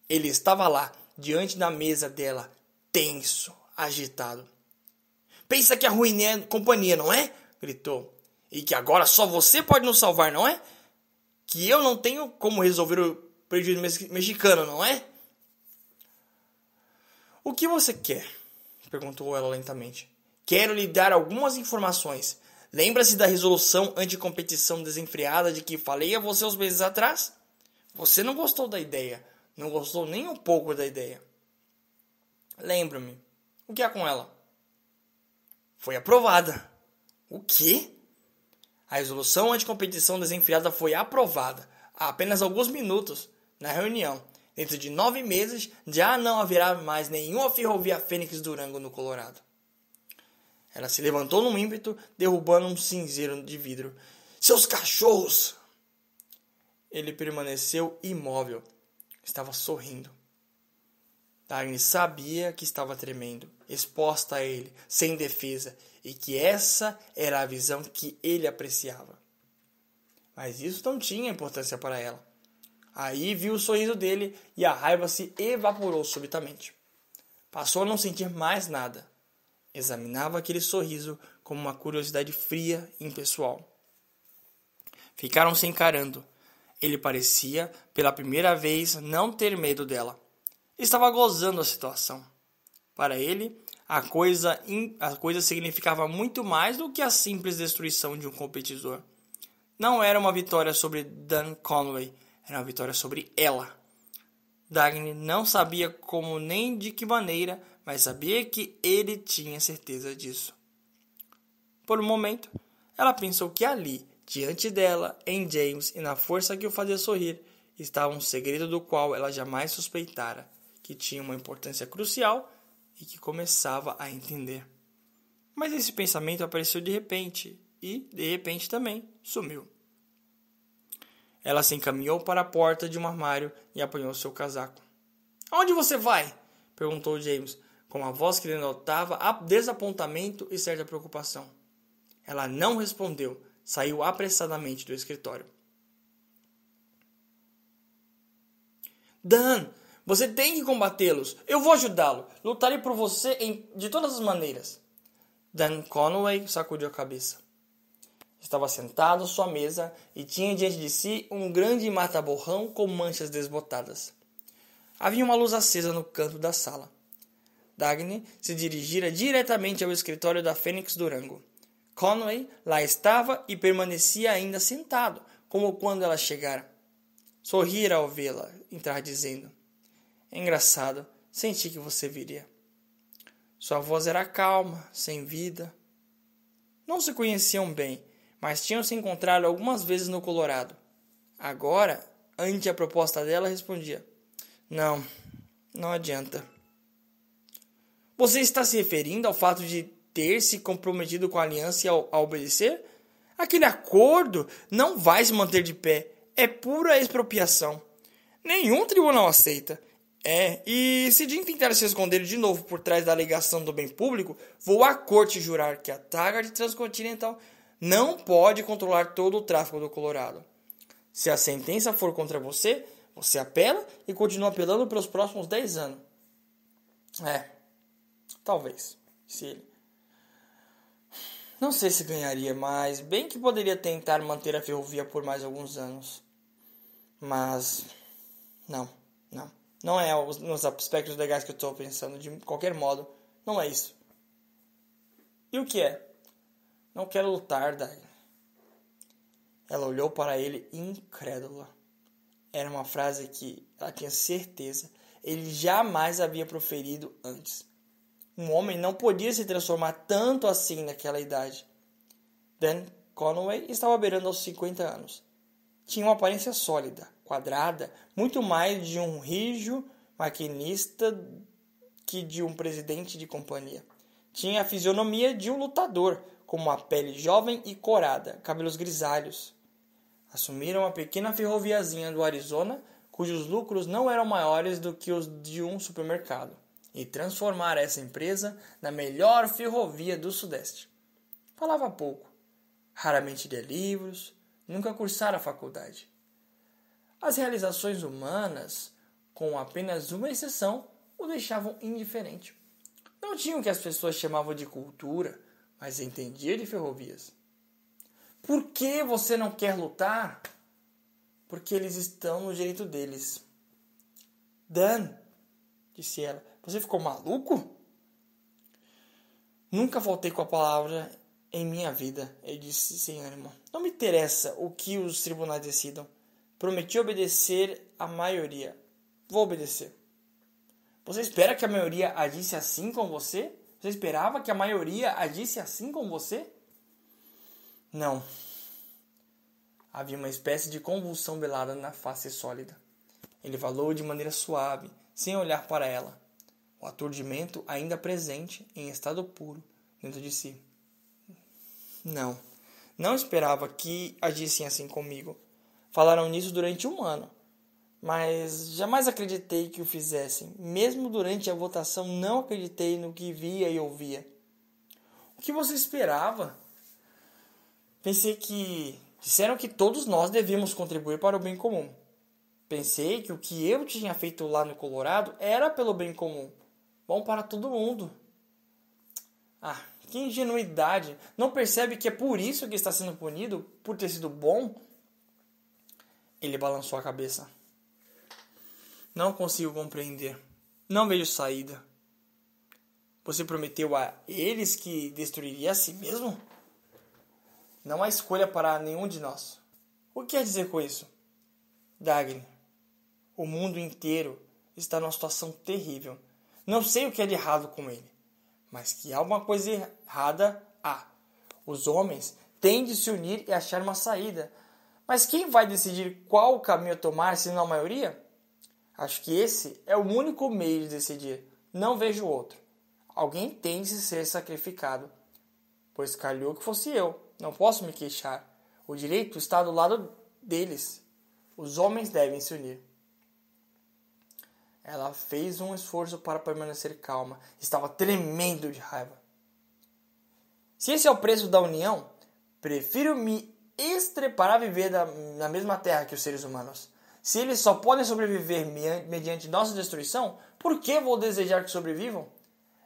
Ele estava lá, diante da mesa dela, tenso, agitado. Pensa que arruinei a companhia, não é? Gritou. E que agora só você pode nos salvar, não é? Que eu não tenho como resolver o prejuízo mexicano, não é? O que você quer? Perguntou ela lentamente. Quero lhe dar algumas informações. Lembra-se da resolução anticompetição desenfreada de que falei a você uns meses atrás? Você não gostou da ideia. Não gostou nem um pouco da ideia. Lembro-me. O que há com ela? Foi aprovada. O quê? A resolução anticompetição desenfreada foi aprovada há apenas alguns minutos na reunião. Dentro de 9 meses já não haverá mais nenhuma ferrovia Fênix Durango no Colorado. Ela se levantou num ímpeto, derrubando um cinzeiro de vidro. Seus cachorros! Ele permaneceu imóvel. Estava sorrindo. Dagny sabia que estava tremendo, exposta a ele, sem defesa, e que essa era a visão que ele apreciava. Mas isso não tinha importância para ela. Aí viu o sorriso dele e a raiva se evaporou subitamente. Passou a não sentir mais nada. Examinava aquele sorriso como uma curiosidade fria e impessoal. Ficaram se encarando. Ele parecia, pela primeira vez, não ter medo dela. Estava gozando a situação. Para ele, a coisa significava muito mais do que a simples destruição de um competidor. Não era uma vitória sobre Dan Conway, era uma vitória sobre ela. Dagny não sabia como nem de que maneira, mas sabia que ele tinha certeza disso. Por um momento, ela pensou que ali, diante dela, em James e na força que o fazia sorrir, estava um segredo do qual ela jamais suspeitara, que tinha uma importância crucial e que começava a entender. Mas esse pensamento apareceu de repente e, de repente também, sumiu. Ela se encaminhou para a porta de um armário e apanhou seu casaco. Aonde você vai? Perguntou James, com uma voz que denotava desapontamento e certa preocupação. Ela não respondeu, saiu apressadamente do escritório. Dan, você tem que combatê-los. Eu vou ajudá-lo. Lutarei por você de todas as maneiras. Dan Conway sacudiu a cabeça. Estava sentado à sua mesa e tinha diante de si um grande mata-borrão com manchas desbotadas. Havia uma luz acesa no canto da sala. Dagny se dirigira diretamente ao escritório da Fênix Durango. Conway lá estava e permanecia ainda sentado, como quando ela chegara. Sorrira ao vê-la entrar, dizendo: é engraçado, senti que você viria. Sua voz era calma, sem vida. Não se conheciam bem, mas tinham se encontrado algumas vezes no Colorado. Agora, ante a proposta dela, respondia: não adianta. Você está se referindo ao fato de ter se comprometido com a aliança e a obedecer? Aquele acordo não vai se manter de pé. É pura expropriação. Nenhum tribunal aceita. E se Jim tentar se esconder de novo por trás da alegação do bem público, vou à corte jurar que a Taggart Transcontinental não pode controlar todo o tráfico do Colorado. Se a sentença for contra você, você apela e continua apelando pelos próximos 10 anos. Talvez, disse ele. Não sei se ganharia, mas bem que poderia tentar manter a ferrovia por mais alguns anos. Mas, não. Não é nos aspectos legais que eu estou pensando, de qualquer modo. Não é isso. E o que é? Não quero lutar, Dagny. Ela olhou para ele incrédula. Era uma frase que ela tinha certeza ele jamais havia proferido antes. Um homem não podia se transformar tanto assim naquela idade. Dan Conway estava beirando aos 50 anos. Tinha uma aparência sólida, quadrada, muito mais de um rijo maquinista que de um presidente de companhia. Tinha a fisionomia de um lutador, com uma pele jovem e corada, cabelos grisalhos. Assumiram uma pequena ferroviazinha do Arizona, cujos lucros não eram maiores do que os de um supermercado, e transformaram essa empresa na melhor ferrovia do Sudeste. Falava pouco, raramente lia livros, nunca cursara a faculdade. As realizações humanas, com apenas uma exceção, o deixavam indiferente. Não tinha o que as pessoas chamavam de cultura, mas entendia de ferrovias. Por que você não quer lutar? Porque eles estão no direito deles. Dan, disse ela, você ficou maluco? Nunca voltei com a palavra em minha vida, ele disse sem ânimo. Não me interessa o que os tribunais decidam. Prometi obedecer à maioria. Vou obedecer. Você espera que a maioria agisse assim com você? Você esperava que a maioria agisse assim com você? Não. Havia uma espécie de convulsão velada na face sólida. Ele falou de maneira suave, sem olhar para ela. O aturdimento ainda presente, em estado puro, dentro de si. Não esperava que agissem assim comigo. Falaram nisso durante 1 ano. Mas jamais acreditei que o fizessem. Mesmo durante a votação, não acreditei no que via e ouvia. O que você esperava? Pensei que... Disseram que todos nós devíamos contribuir para o bem comum. Pensei que o que eu tinha feito lá no Colorado era pelo bem comum. Bom para todo mundo. Que ingenuidade! Não percebe que é por isso que está sendo punido? Por ter sido bom? Ele balançou a cabeça. Não consigo compreender. Não vejo saída. Você prometeu a eles que destruiria a si mesmo? Não há escolha para nenhum de nós. O que quer dizer com isso? Dagny, o mundo inteiro está numa situação terrível. Não sei o que é de errado com ele, mas que há alguma coisa errada, há. Os homens têm de se unir e achar uma saída. Mas quem vai decidir qual caminho tomar, se não a maioria? Acho que esse é o único meio de decidir. Não vejo outro. Alguém tem de ser sacrificado. Pois calhou que fosse eu. Não posso me queixar. O direito está do lado deles. Os homens devem se unir. Ela fez um esforço para permanecer calma. Estava tremendo de raiva. Se esse é o preço da união, prefiro me estrepar a viver na mesma terra que os seres humanos. Se eles só podem sobreviver mediante nossa destruição, por que vou desejar que sobrevivam?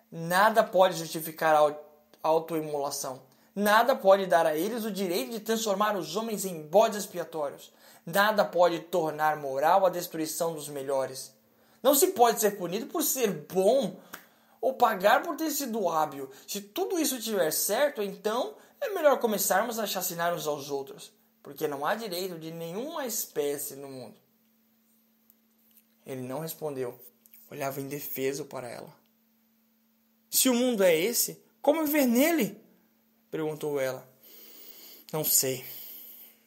Nada pode justificar a autoimolação. Nada pode dar a eles o direito de transformar os homens em bodes expiatórios. Nada pode tornar moral a destruição dos melhores. Não se pode ser punido por ser bom ou pagar por ter sido hábil. Se tudo isso estiver certo, então é melhor começarmos a chacinar uns aos outros, porque não há direito de nenhuma espécie no mundo. Ele não respondeu. Olhava indefeso para ela. Se o mundo é esse, como viver nele? Perguntou ela. Não sei,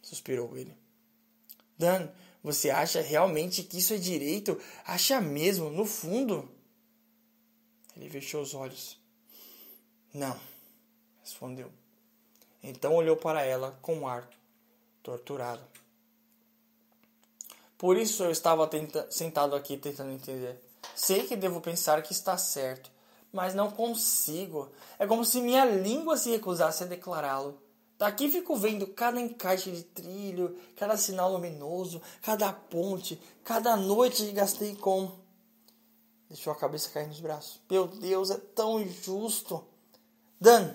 suspirou ele. Dan, você acha realmente que isso é direito? Acha mesmo, no fundo? Ele fechou os olhos. Não, respondeu. Então olhou para ela com um ar torturado. Por isso eu estava sentado aqui tentando entender. Sei que devo pensar que está certo, mas não consigo. É como se minha língua se recusasse a declará-lo. Daqui fico vendo cada encaixe de trilho, cada sinal luminoso, cada ponte, cada noite que gastei com... Deixou a cabeça cair nos braços. Meu Deus, é tão injusto. Dan,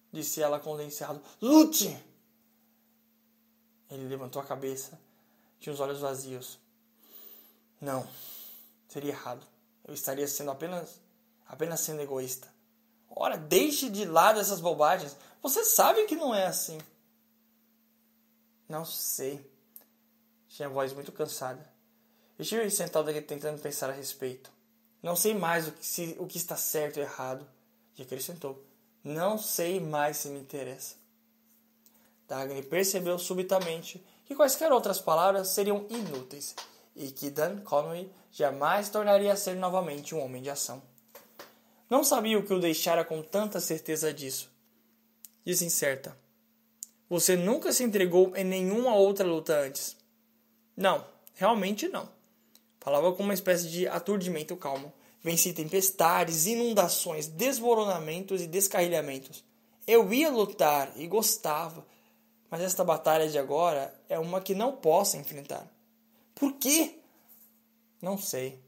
disse ela condenciado. Lute! Ele levantou a cabeça. Tinha os olhos vazios. Não, seria errado. Eu estaria sendo apenas sendo egoísta. Ora, deixe de lado essas bobagens. Você sabe que não é assim. Não sei. Tinha a voz muito cansada. Estive sentado aqui tentando pensar a respeito. Não sei mais o que está certo ou errado. E acrescentou. Não sei mais se me interessa. Dagny percebeu subitamente que quaisquer outras palavras seriam inúteis e que Dan Conway jamais tornaria a ser novamente um homem de ação. Não sabia o que o deixara com tanta certeza disso. Disse incerta. Você nunca se entregou em nenhuma outra luta antes? Não, realmente não. Falava com uma espécie de aturdimento calmo. Venci tempestades, inundações, desmoronamentos e descarrilhamentos. Eu ia lutar e gostava, mas esta batalha de agora é uma que não posso enfrentar. Por quê? Não sei.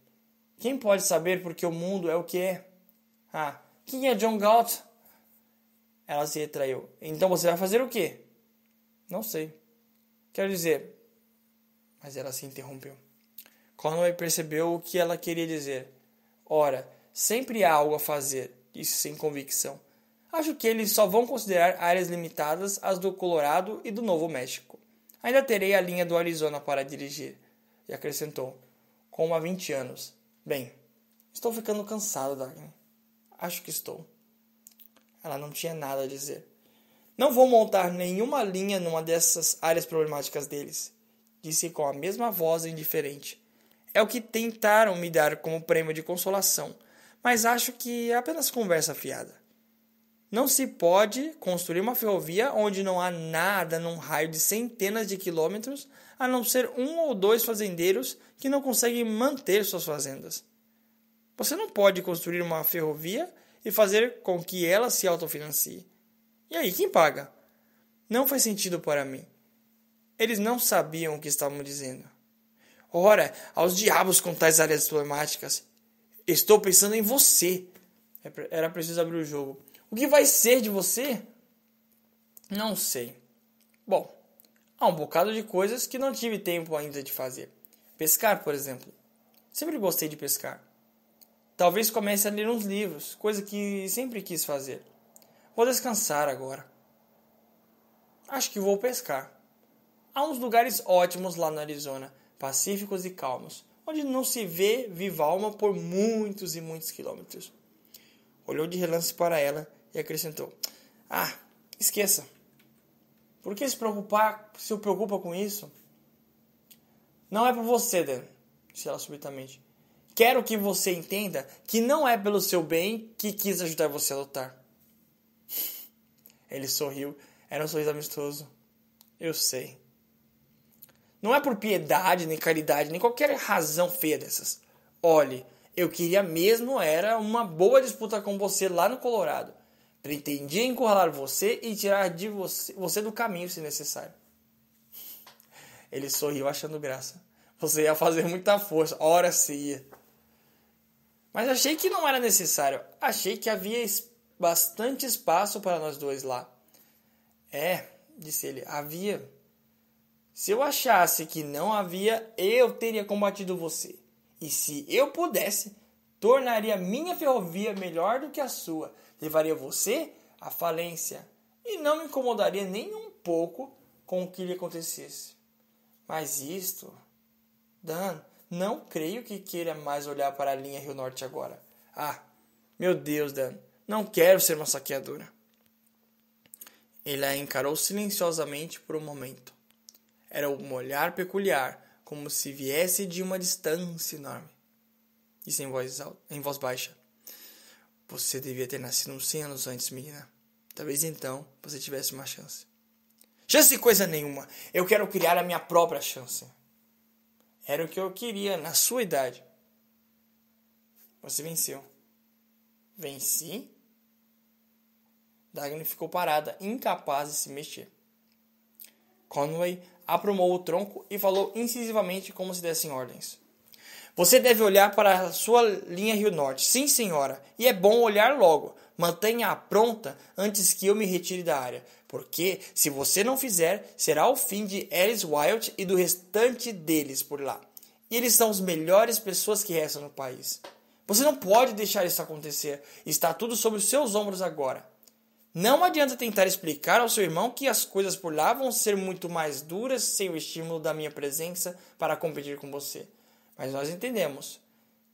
Quem pode saber porque o mundo é o que é? Quem é John Galt? Ela se retraiu. Então você vai fazer o quê? Não sei. Quero dizer... Mas ela se interrompeu. Conway percebeu o que ela queria dizer. Ora, sempre há algo a fazer, disse sem convicção. Acho que eles só vão considerar áreas limitadas as do Colorado e do Novo México. Ainda terei a linha do Arizona para dirigir. E acrescentou, como há 20 anos. Bem, estou ficando cansado, Dagny. Acho que estou. Ela não tinha nada a dizer. Não vou montar nenhuma linha numa dessas áreas problemáticas deles, disse com a mesma voz indiferente. É o que tentaram me dar como prêmio de consolação, mas acho que é apenas conversa fiada. Não se pode construir uma ferrovia onde não há nada num raio de centenas de quilômetros, a não ser 1 ou 2 fazendeiros que não conseguem manter suas fazendas. Você não pode construir uma ferrovia e fazer com que ela se autofinancie. E aí, quem paga? Não faz sentido para mim. Eles não sabiam o que estavam dizendo. Ora, aos diabos com tais áreas problemáticas. Estou pensando em você. Era preciso abrir o jogo. O que vai ser de você? Não sei. Bom, há um bocado de coisas que não tive tempo ainda de fazer. Pescar, por exemplo. Sempre gostei de pescar. Talvez comece a ler uns livros, coisa que sempre quis fazer. Vou descansar agora. Acho que vou pescar. Há uns lugares ótimos lá no Arizona, pacíficos e calmos, onde não se vê viva alma por muitos e muitos quilômetros. Olhou de relance para ela e acrescentou. Esqueça. Por que se preocupa com isso? Não é por você, Dan, disse ela subitamente. Quero que você entenda que não é pelo seu bem que quis ajudar você a lutar. Ele sorriu. Era um sorriso amistoso. Eu sei. Não é por piedade, nem caridade, nem qualquer razão feia dessas. Olhe, eu queria mesmo era uma boa disputa com você lá no Colorado. Pretendia encurralar você e tirar de você do caminho se necessário. Ele sorriu achando graça. Você ia fazer muita força. Ora se ia. Mas achei que não era necessário. Achei que havia bastante espaço para nós dois lá. Disse ele, havia. Se eu achasse que não havia, eu teria combatido você. E se eu pudesse, tornaria minha ferrovia melhor do que a sua. Levaria você à falência. E não me incomodaria nem um pouco com o que lhe acontecesse. Mas isto... Dan, não creio que queira mais olhar para a linha Rio Norte agora. Meu Deus, Dan, não quero ser uma saqueadora. Ele a encarou silenciosamente por um momento. Era um olhar peculiar, como se viesse de uma distância enorme. Disse em voz baixa. Você devia ter nascido uns 100 anos antes, menina. Talvez então você tivesse uma chance. Chance coisa nenhuma. Eu quero criar a minha própria chance. Era o que eu queria na sua idade. Você venceu. Venci? Dagny ficou parada, incapaz de se mexer. Conway aprumou o tronco e falou incisivamente como se dessem ordens. Você deve olhar para a sua linha Rio Norte. Sim, senhora. E é bom olhar logo. Mantenha-a pronta antes que eu me retire da área. Porque, se você não fizer, será o fim de Alice Wilde e do restante deles por lá. E eles são as melhores pessoas que restam no país. Você não pode deixar isso acontecer. Está tudo sobre os seus ombros agora. Não adianta tentar explicar ao seu irmão que as coisas por lá vão ser muito mais duras sem o estímulo da minha presença para competir com você. Mas nós entendemos.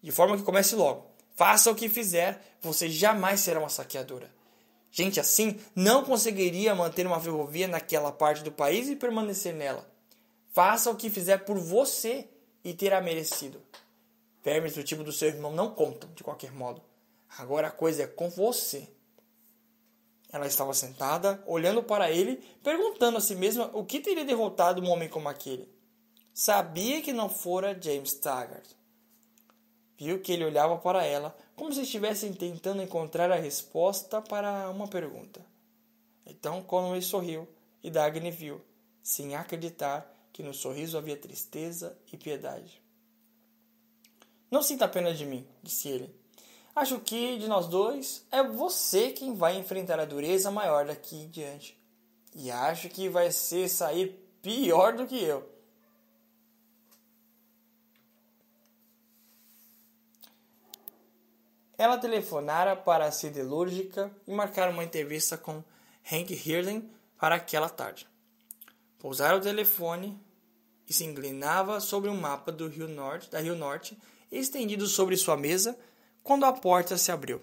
De forma que comece logo. Faça o que fizer, você jamais será uma saqueadora. Gente assim não conseguiria manter uma ferrovia naquela parte do país e permanecer nela. Faça o que fizer por você e terá merecido. Vermes do tipo do seu irmão não contam, de qualquer modo. Agora a coisa é com você. Ela estava sentada, olhando para ele, perguntando a si mesma o que teria derrotado um homem como aquele. Sabia que não fora James Taggart. Viu que ele olhava para ela, como se estivesse tentando encontrar a resposta para uma pergunta. Então Conway sorriu, e Dagny viu, sem acreditar, que no sorriso havia tristeza e piedade. Não sinta pena de mim, disse ele. Acho que, de nós dois, é você quem vai enfrentar a dureza maior daqui em diante. E acho que vai ser sair pior do que eu. Ela telefonara para a siderúrgica e marcara uma entrevista com Hank Hirlen para aquela tarde. Pousara o telefone e se inclinava sobre um mapa da Rio Norte, estendido sobre sua mesa, quando a porta se abriu.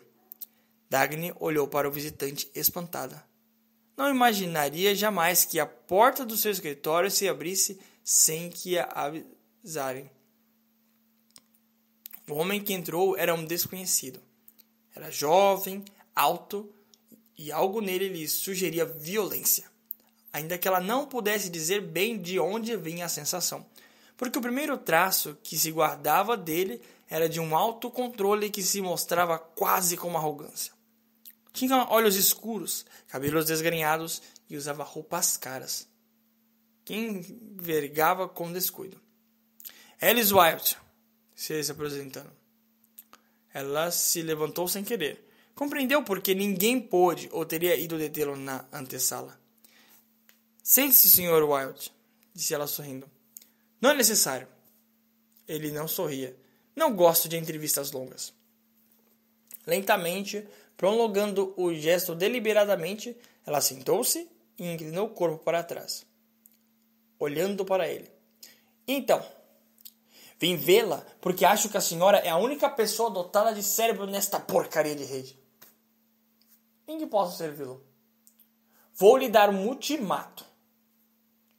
Dagny olhou para o visitante espantada. Não imaginaria jamais que a porta do seu escritório se abrisse sem que a avisarem. O homem que entrou era um desconhecido. Era jovem, alto, e algo nele lhe sugeria violência, ainda que ela não pudesse dizer bem de onde vinha a sensação, porque o primeiro traço que se guardava dele era de um autocontrole que se mostrava quase com arrogância. Tinha olhos escuros, cabelos desgrenhados e usava roupas caras, que envergava com descuido. Alice Wilde, se apresentando. Ela se levantou sem querer. Compreendeu porque ninguém pôde ou teria ido detê-lo na antessala. Sente-se, Sr. Wilde, disse ela sorrindo. Não é necessário. Ele não sorria. Não gosto de entrevistas longas. Lentamente, prolongando o gesto deliberadamente, ela sentou-se e inclinou o corpo para trás, olhando para ele. Então, vim vê-la porque acho que a senhora é a única pessoa dotada de cérebro nesta porcaria de rede. Em que posso servi-lo? Vou lhe dar um ultimato.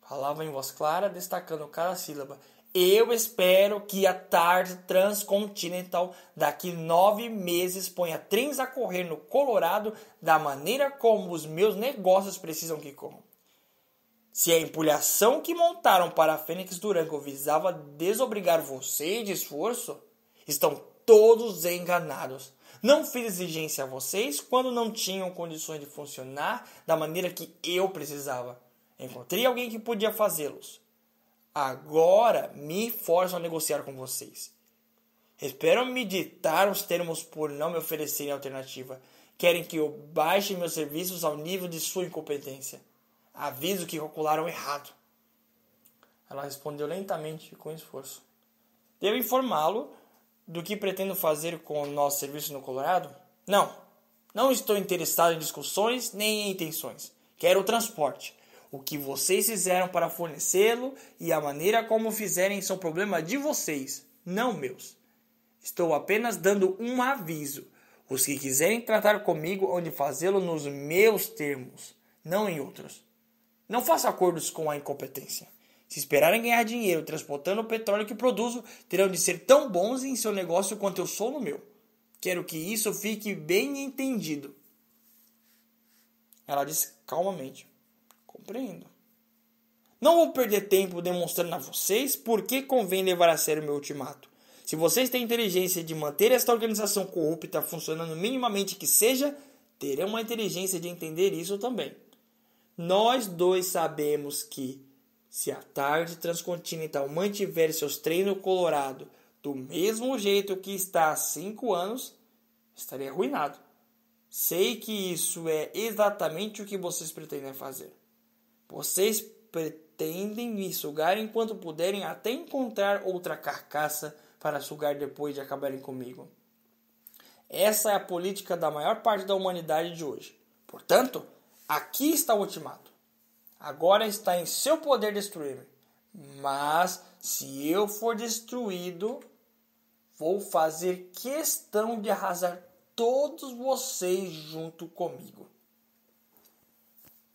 Falava em voz clara, destacando cada sílaba. Eu espero que a TARS Transcontinental daqui 9 meses ponha trens a correr no Colorado da maneira como os meus negócios precisam que corram. Se a empulhação que montaram para a Fênix Durango visava desobrigar você de esforço, estão todos enganados. Não fiz exigência a vocês quando não tinham condições de funcionar da maneira que eu precisava. Encontrei alguém que podia fazê-los. Agora me forçam a negociar com vocês. Esperam me ditar os termos por não me oferecerem alternativa. Querem que eu baixe meus serviços ao nível de sua incompetência. Aviso que calcularam errado. Ela respondeu lentamente e com esforço. Devo informá-lo do que pretendo fazer com o nosso serviço no Colorado? Não estou interessado em discussões nem em intenções. Quero o transporte. O que vocês fizeram para fornecê-lo e a maneira como fizerem são problema de vocês, não meus. Estou apenas dando um aviso. Os que quiserem tratar comigo hão de fazê-lo nos meus termos, não em outros. Não faça acordos com a incompetência. Se esperarem ganhar dinheiro transportando o petróleo que produzo, terão de ser tão bons em seu negócio quanto eu sou no meu. Quero que isso fique bem entendido. Ela disse calmamente. Compreendo. Não vou perder tempo demonstrando a vocês por que convém levar a sério o meu ultimato. Se vocês têm inteligência de manter esta organização corrupta funcionando minimamente que seja, terão a inteligência de entender isso também. Nós dois sabemos que, se a Tarde Transcontinental mantiver seus trens no Colorado do mesmo jeito que está há 5 anos, estaria arruinado. Sei que isso é exatamente o que vocês pretendem fazer. Vocês pretendem me sugar enquanto puderem até encontrar outra carcaça para sugar depois de acabarem comigo. Essa é a política da maior parte da humanidade de hoje. Portanto, aqui está o ultimato. Agora está em seu poder destruir-me. Mas, se eu for destruído, vou fazer questão de arrasar todos vocês junto comigo.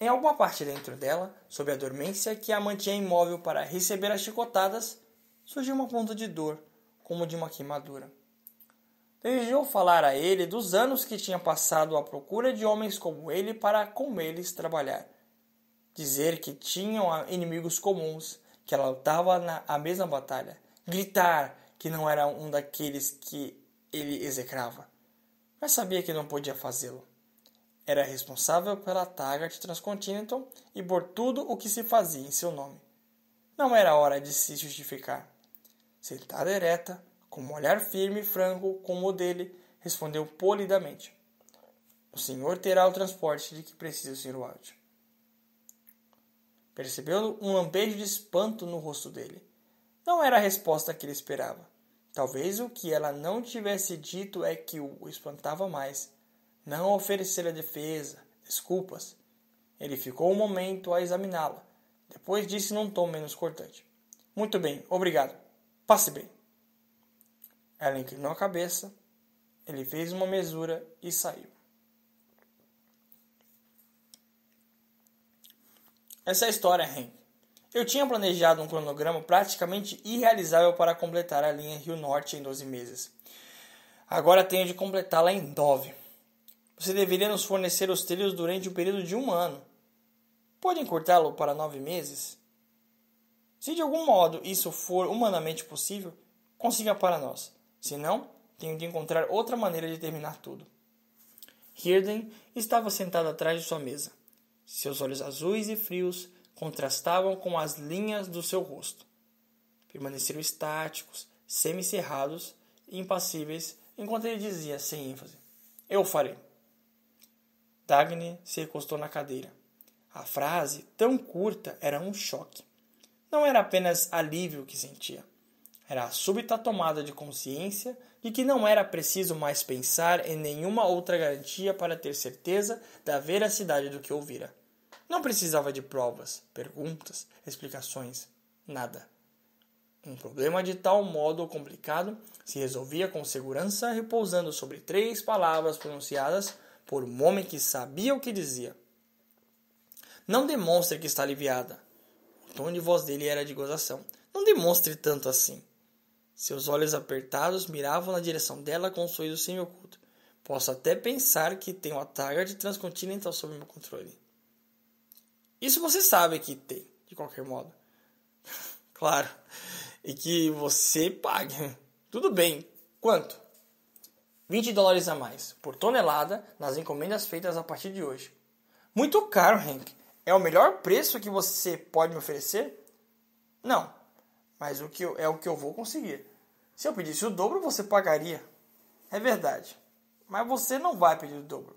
Em alguma parte dentro dela, sob a dormência que a mantinha imóvel para receber as chicotadas, surgiu uma ponta de dor, como de uma queimadura. Desejou falar a ele dos anos que tinha passado à procura de homens como ele para com eles trabalhar. Dizer que tinham inimigos comuns, que ela lutava na mesma batalha. Gritar que não era um daqueles que ele execrava. Mas sabia que não podia fazê-lo. Era responsável pela Taggart Transcontinental e por tudo o que se fazia em seu nome. Não era hora de se justificar. Sentada ereta, com um olhar firme e franco como o dele, respondeu polidamente. O senhor terá o transporte de que precisa, Sr. Wilde. Percebeu um lampejo de espanto no rosto dele. Não era a resposta que ele esperava. Talvez o que ela não tivesse dito é que o espantava mais. Não oferecer a defesa, desculpas. Ele ficou um momento a examiná-la. Depois disse num tom menos cortante. Muito bem, obrigado. Passe bem. Ela inclinou a cabeça. Ele fez uma mesura e saiu. Essa é a história, Hank. Eu tinha planejado um cronograma praticamente irrealizável para completar a linha Rio Norte em 12 meses. Agora tenho de completá-la em 9. Você deveria nos fornecer os trilhos durante um período de 1 ano. Pode encurtá-lo para 9 meses? Se de algum modo isso for humanamente possível, consiga para nós. Se não, tenho de encontrar outra maneira de terminar tudo. Hirden estava sentado atrás de sua mesa. Seus olhos azuis e frios contrastavam com as linhas do seu rosto. Permaneceram estáticos, semicerrados e impassíveis, enquanto ele dizia, sem ênfase, eu farei. Dagny se recostou na cadeira. A frase, tão curta, era um choque. Não era apenas alívio que sentia. Era a súbita tomada de consciência de que não era preciso mais pensar em nenhuma outra garantia para ter certeza da veracidade do que ouvira. Não precisava de provas, perguntas, explicações, nada. Um problema de tal modo complicado se resolvia com segurança repousando sobre 3 palavras pronunciadas por um homem que sabia o que dizia. Não demonstre que está aliviada. O tom de voz dele era de gozação. Não demonstre tanto assim. Seus olhos apertados miravam na direção dela com um sorriso semi-oculto. Posso até pensar que tenho a Taggart Transcontinental sob meu controle. Isso você sabe que tem, de qualquer modo. Claro. E que você pague. Tudo bem. Quanto? $20 a mais, por tonelada, nas encomendas feitas a partir de hoje. Muito caro, Hank. É o melhor preço que você pode me oferecer? Não. Mas é o que eu vou conseguir. Se eu pedisse o dobro, você pagaria. É verdade. Mas você não vai pedir o dobro.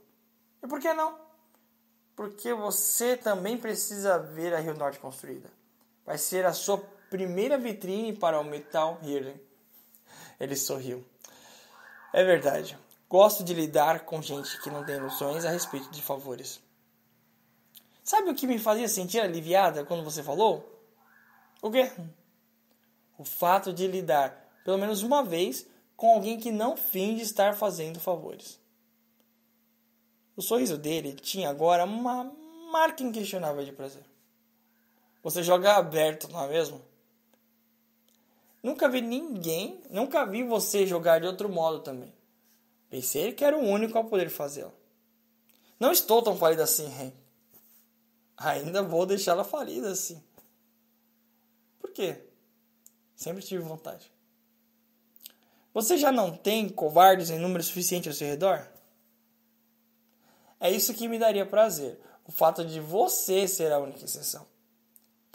E por que não? Porque você também precisa ver a Rio Norte construída. Vai ser a sua primeira vitrine para o Metal Hirden. Ele sorriu. É verdade. Gosto de lidar com gente que não tem noções a respeito de favores. Sabe o que me fazia sentir aliviada quando você falou? O quê? O fato de lidar, pelo menos uma vez, com alguém que não finge estar fazendo favores. O sorriso dele tinha agora uma marca inquestionável de prazer. Você joga aberto, não é mesmo? Nunca vi você jogar de outro modo também. Pensei que era o único a poder fazê-lo. Não estou tão falida assim, Henry. Ainda vou deixá-la falida assim. quê? Sempre tive vontade. Você já não tem covardes em número suficiente ao seu redor? É isso que me daria prazer. O fato de você ser a única exceção.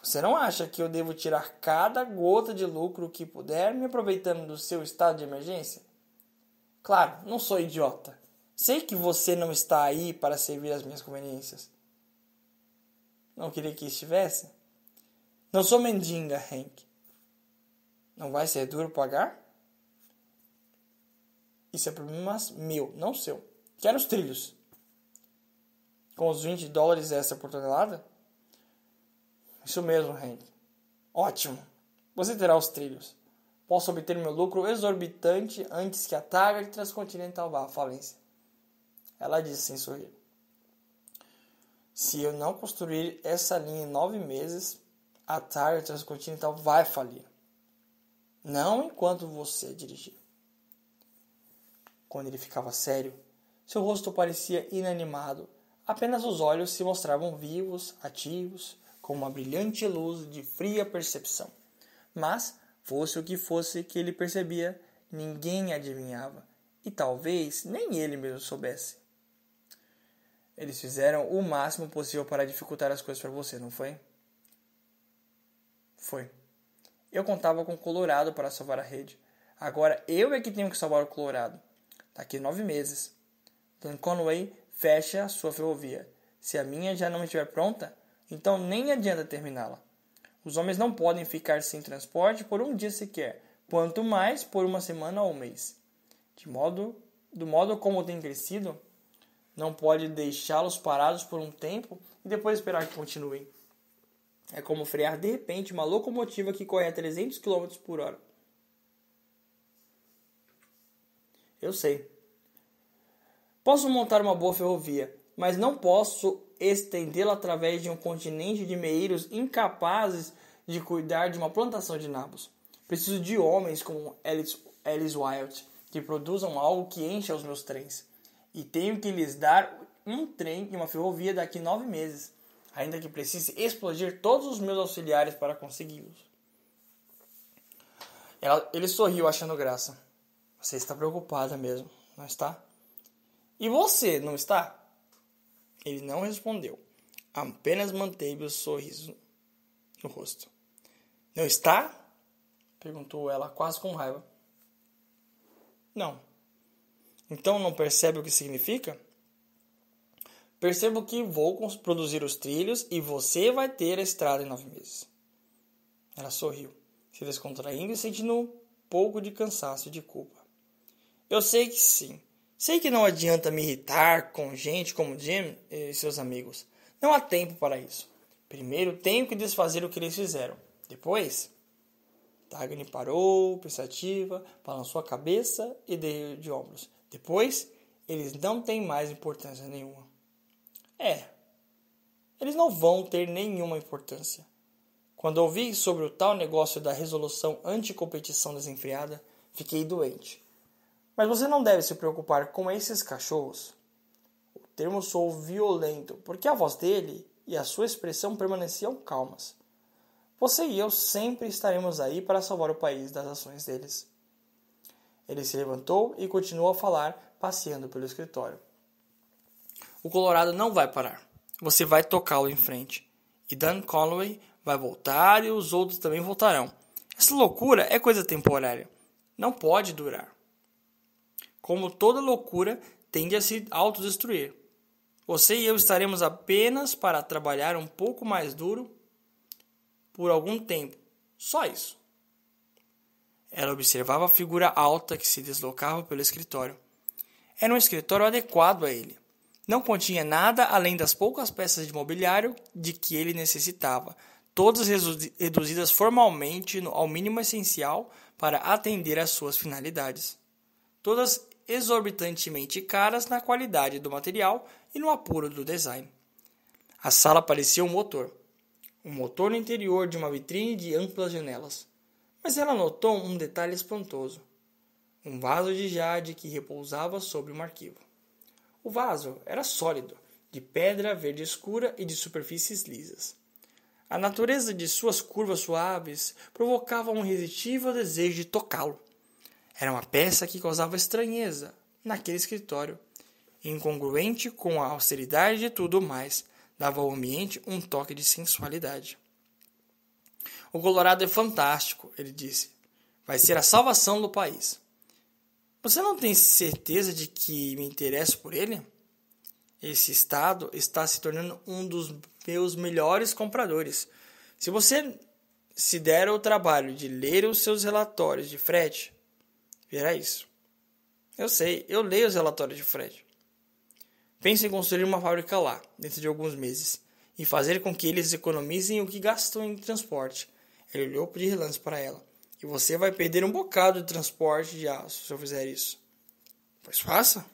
Você não acha que eu devo tirar cada gota de lucro que puder me aproveitando do seu estado de emergência? Claro, não sou idiota. Sei que você não está aí para servir as minhas conveniências. Não queria que estivesse? Não sou mendiga, Hank. Não vai ser duro pagar? Isso é problema meu, não seu. Quero os trilhos. Com os $20 extra por tonelada? Isso mesmo, Hank. Ótimo. Você terá os trilhos. Posso obter meu lucro exorbitante antes que a Taggart Transcontinental vá à falência. Ela disse sem sorrir. Se eu não construir essa linha em 9 meses, a Taggart Transcontinental vai falir. Não enquanto você dirigir. Quando ele ficava sério, seu rosto parecia inanimado. Apenas os olhos se mostravam vivos, ativos, com uma brilhante luz de fria percepção. Mas, fosse o que fosse que ele percebia, ninguém adivinhava, e talvez nem ele mesmo soubesse. Eles fizeram o máximo possível para dificultar as coisas para você, não foi? Foi. Eu contava com o Colorado para salvar a rede. Agora eu é que tenho que salvar o Colorado. Daqui 9 meses. Dan Conway fecha a sua ferrovia. Se a minha já não estiver pronta, então nem adianta terminá-la. Os homens não podem ficar sem transporte por um dia sequer, quanto mais por uma semana ou um mês. Do modo como tem crescido, não pode deixá-los parados por um tempo e depois esperar que continuem. É como frear de repente uma locomotiva que corre a 300 km por hora. Eu sei. Posso montar uma boa ferrovia, mas não posso estendê-la através de um continente de meeiros incapazes de cuidar de uma plantação de nabos. Preciso de homens como Alice Wilde, que produzam algo que encha os meus trens. E tenho que lhes dar um trem e uma ferrovia daqui 9 meses, ainda que precise explodir todos os meus auxiliares para consegui-los. Ele sorriu achando graça. Você está preocupada mesmo, não está? E você, não está? Ele não respondeu. Apenas manteve o sorriso no rosto. Não está? Perguntou ela quase com raiva. Não. Então não percebe o que significa? Percebo que vou produzir os trilhos e você vai ter a estrada em 9 meses. Ela sorriu, se descontraindo e sentindo um pouco de cansaço e de culpa. Eu sei que sim. Sei que não adianta me irritar com gente como Jim e seus amigos. Não há tempo para isso. Primeiro tenho que desfazer o que eles fizeram. Depois... Dagny parou, pensativa, balançou a cabeça e deu de ombros. Depois, eles não têm mais importância nenhuma. Eles não vão ter nenhuma importância. Quando ouvi sobre o tal negócio da resolução anticompetição desenfreada, fiquei doente. Mas você não deve se preocupar com esses cachorros. O termo soou violento, porque a voz dele e a sua expressão permaneciam calmas. Você e eu sempre estaremos aí para salvar o país das ações deles. Ele se levantou e continuou a falar, passeando pelo escritório. O Colorado não vai parar. Você vai tocá-lo em frente. E Dan Conway vai voltar e os outros também voltarão. Essa loucura é coisa temporária. Não pode durar. Como toda loucura, tende a se autodestruir. Você e eu estaremos apenas para trabalhar um pouco mais duro por algum tempo. Só isso. Ela observava a figura alta que se deslocava pelo escritório. Era um escritório adequado a ele. Não continha nada além das poucas peças de mobiliário de que ele necessitava, todas reduzidas formalmente ao mínimo essencial para atender às suas finalidades. Todas exorbitantemente caras na qualidade do material e no apuro do design. A sala parecia um motor no interior de uma vitrine de amplas janelas. Mas ela notou um detalhe espantoso. Um vaso de jade que repousava sobre um arquivo. O vaso era sólido, de pedra verde escura e de superfícies lisas. A natureza de suas curvas suaves provocava um irresistível desejo de tocá-lo. Era uma peça que causava estranheza naquele escritório. Incongruente com a austeridade de tudo mais, dava ao ambiente um toque de sensualidade. O Colorado é fantástico, ele disse. Vai ser a salvação do país. Você não tem certeza de que me interesso por ele? Esse estado está se tornando um dos meus melhores compradores. Se você se der o trabalho de ler os seus relatórios de frete, verá isso. Eu sei, eu leio os relatórios de frete. Penso em construir uma fábrica lá, dentro de alguns meses, e fazer com que eles economizem o que gastam em transporte. Ele olhou de relance para ela. E você vai perder um bocado de transporte de aço se eu fizer isso. Pois faça.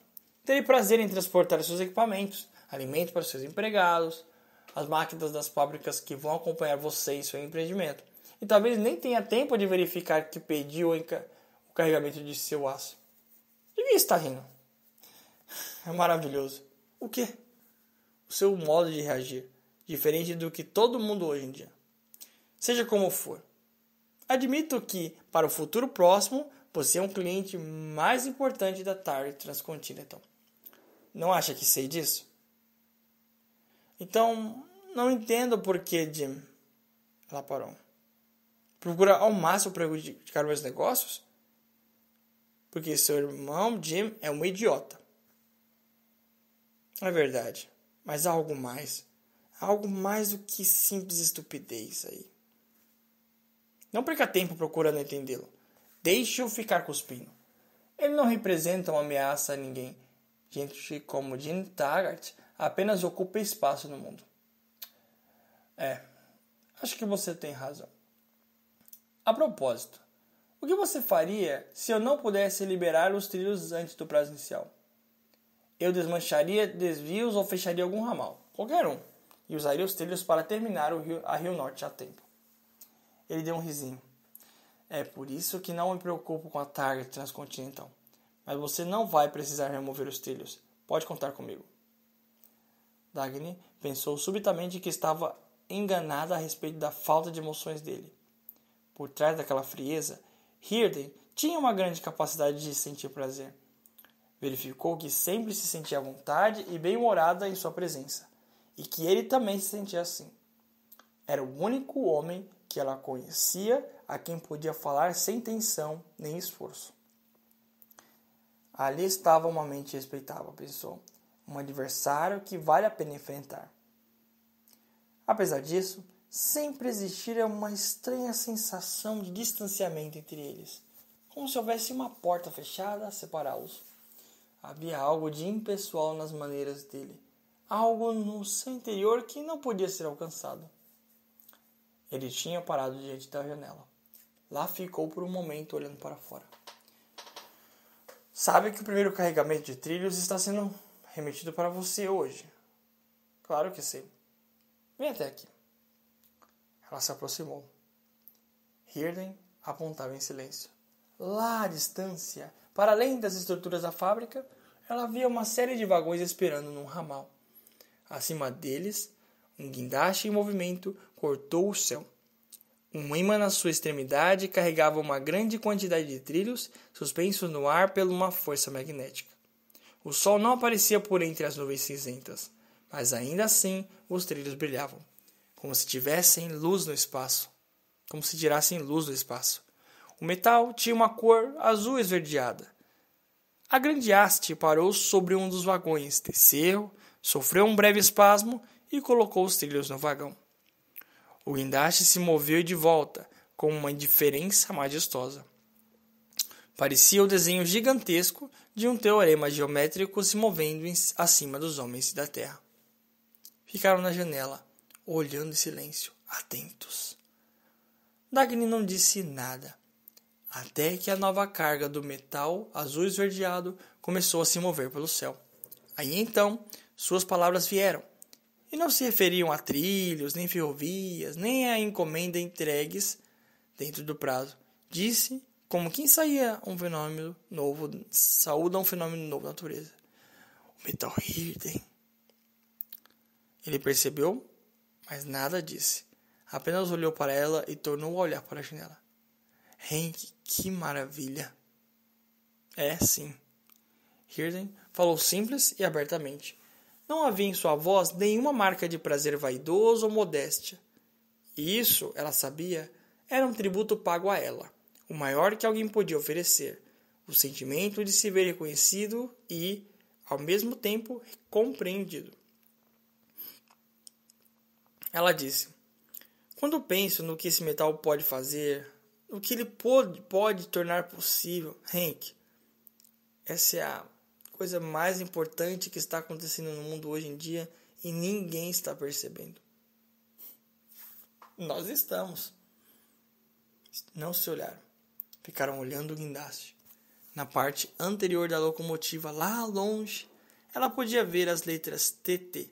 Terei prazer em transportar seus equipamentos, alimentos para os seus empregados, as máquinas das fábricas que vão acompanhar você em seu empreendimento. E talvez nem tenha tempo de verificar que pediu o carregamento de seu aço. De que está rindo? É maravilhoso. O quê? O seu modo de reagir, diferente do que todo mundo hoje em dia. Seja como for. Admito que, para o futuro próximo, você é um cliente mais importante da Target Transcontinental. Não acha que sei disso? Então, não entendo por que, Jim. Ela parou. Procura ao máximo prejudicar meus negócios? Porque seu irmão, Jim, é um idiota. É verdade, mas há algo mais. Há algo mais do que simples estupidez aí. Não perca tempo procurando entendê-lo. Deixe-o ficar cuspindo. Ele não representa uma ameaça a ninguém. Gente como Jim Taggart apenas ocupa espaço no mundo. Acho que você tem razão. A propósito, o que você faria se eu não pudesse liberar os trilhos antes do prazo inicial? Eu desmancharia desvios ou fecharia algum ramal, qualquer um, e usaria os trilhos para terminar a Rio Norte a tempo. Ele deu um risinho. É por isso que não me preocupo com a Target Transcontinental. Mas você não vai precisar remover os trilhos. Pode contar comigo. Dagny pensou subitamente que estava enganada a respeito da falta de emoções dele. Por trás daquela frieza, Hirden tinha uma grande capacidade de sentir prazer. Verificou que sempre se sentia à vontade e bem-humorada em sua presença, e que ele também se sentia assim. Era o único homem que ela conhecia a quem podia falar sem tensão nem esforço. Ali estava uma mente respeitável, pensou. Um adversário que vale a pena enfrentar. Apesar disso, sempre existira uma estranha sensação de distanciamento entre eles, como se houvesse uma porta fechada a separá-los. Havia algo de impessoal nas maneiras dele, algo no seu interior que não podia ser alcançado. Ele tinha parado diante da janela. Lá ficou por um momento olhando para fora. Sabe que o primeiro carregamento de trilhos está sendo remetido para você hoje. Claro que sei. Vem até aqui. Ela se aproximou. Hirden apontava em silêncio. Lá à distância, para além das estruturas da fábrica, ela via uma série de vagões esperando num ramal. Acima deles, um guindaste em movimento cortou o céu. Um ímã na sua extremidade carregava uma grande quantidade de trilhos suspensos no ar por uma força magnética. O sol não aparecia por entre as nuvens cinzentas, mas ainda assim os trilhos brilhavam, como se tivessem luz no espaço, como se tirassem luz do espaço. O metal tinha uma cor azul esverdeada. A grande haste parou sobre um dos vagões, desceu, sofreu um breve espasmo e colocou os trilhos no vagão. O guindaste se moveu de volta, com uma indiferença majestosa. Parecia o desenho gigantesco de um teorema geométrico se movendo acima dos homens da terra. Ficaram na janela, olhando em silêncio, atentos. Dagny não disse nada, até que a nova carga do metal azul esverdeado começou a se mover pelo céu. Aí então, suas palavras vieram, e não se referiam a trilhos, nem ferrovias, nem a encomenda entregues dentro do prazo. Disse, como quem saúda um fenômeno novo da natureza. O metal Hirden. Ele percebeu, mas nada disse. apenas olhou para ela e tornou a olhar para a janela. Hank, que maravilha! É, sim. Hirden falou simples e abertamente. Não havia em sua voz nenhuma marca de prazer vaidoso ou modéstia. E isso, ela sabia, era um tributo pago a ela, o maior que alguém podia oferecer, o sentimento de se ver reconhecido e, ao mesmo tempo, compreendido. Ela disse, quando penso no que esse metal pode fazer, no que ele pode tornar possível, Hank, essa é a coisa mais importante que está acontecendo no mundo hoje em dia e ninguém está percebendo. Nós estamos. Não se olharam. Ficaram olhando o guindaste. Na parte anterior da locomotiva, lá longe, ela podia ver as letras TT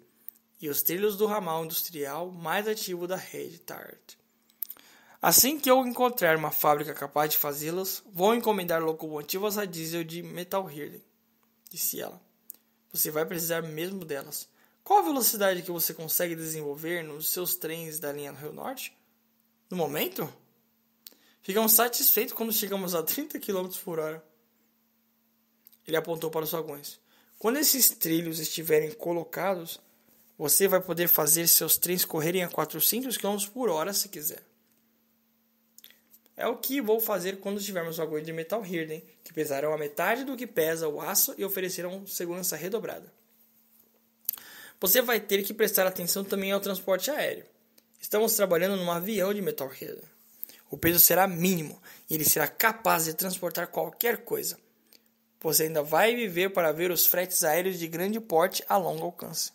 e os trilhos do ramal industrial mais ativo da rede Tart. Assim que eu encontrar uma fábrica capaz de fazê-las, vou encomendar locomotivas a diesel de Metal Hirden, disse ela. Você vai precisar mesmo delas. Qual a velocidade que você consegue desenvolver nos seus trens da linha do Rio Norte? No momento? Ficamos satisfeitos quando chegamos a 30 km por hora. Ele apontou para os vagões. Quando esses trilhos estiverem colocados, você vai poder fazer seus trens correrem a 400 km por hora se quiser. É o que vou fazer quando tivermos vagões de Metal Hirden, que pesarão a metade do que pesa o aço e oferecerão segurança redobrada. Você vai ter que prestar atenção também ao transporte aéreo. Estamos trabalhando num avião de Metal Hirden. O peso será mínimo e ele será capaz de transportar qualquer coisa. Você ainda vai viver para ver os fretes aéreos de grande porte a longo alcance.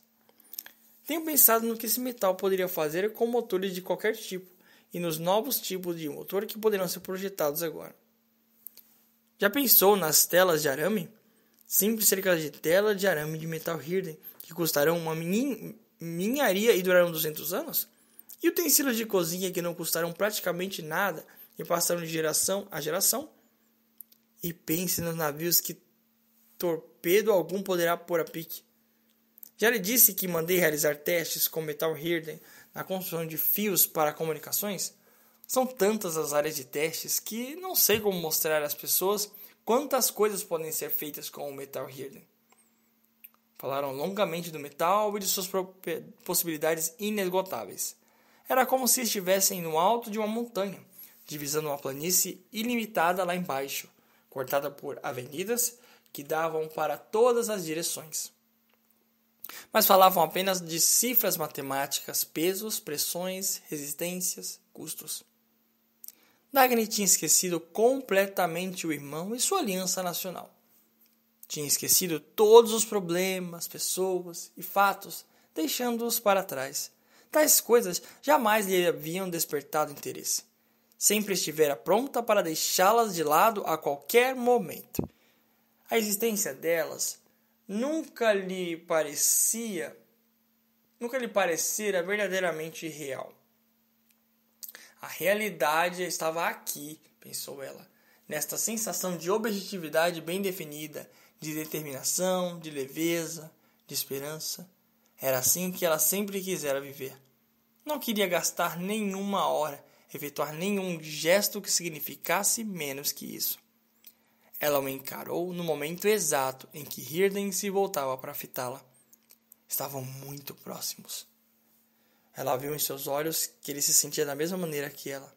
Tenho pensado no que esse metal poderia fazer com motores de qualquer tipo e nos novos tipos de motor que poderão ser projetados agora. Já pensou nas telas de arame? Simples cercas de tela de arame de Metal Hirden que custarão uma ninharia e durarão 200 anos? E utensílios de cozinha que não custarão praticamente nada e passarão de geração a geração? E pense nos navios que torpedo algum poderá pôr a pique. Já lhe disse que mandei realizar testes com Metal Hirden na construção de fios para comunicações? São tantas as áreas de testes que não sei como mostrar às pessoas quantas coisas podem ser feitas com o Metal Hirden. Falaram longamente do metal e de suas possibilidades inesgotáveis. Era como se estivessem no alto de uma montanha, divisando uma planície ilimitada lá embaixo, cortada por avenidas que davam para todas as direções. Mas falavam apenas de cifras matemáticas, pesos, pressões, resistências, custos. Dagny tinha esquecido completamente o irmão e sua aliança nacional. Tinha esquecido todos os problemas, pessoas e fatos, deixando-os para trás. Tais coisas jamais lhe haviam despertado interesse. Sempre estivera pronta para deixá-las de lado a qualquer momento. A existência delas nunca lhe parecera verdadeiramente real. A realidade estava aqui, pensou ela, nesta sensação de objetividade bem definida, de determinação, de leveza, de esperança. Era assim que ela sempre quisera viver. Não queria gastar nenhuma hora, efetuar nenhum gesto que significasse menos que isso. Ela o encarou no momento exato em que Hirden se voltava para fitá-la. Estavam muito próximos. Ela viu em seus olhos que ele se sentia da mesma maneira que ela.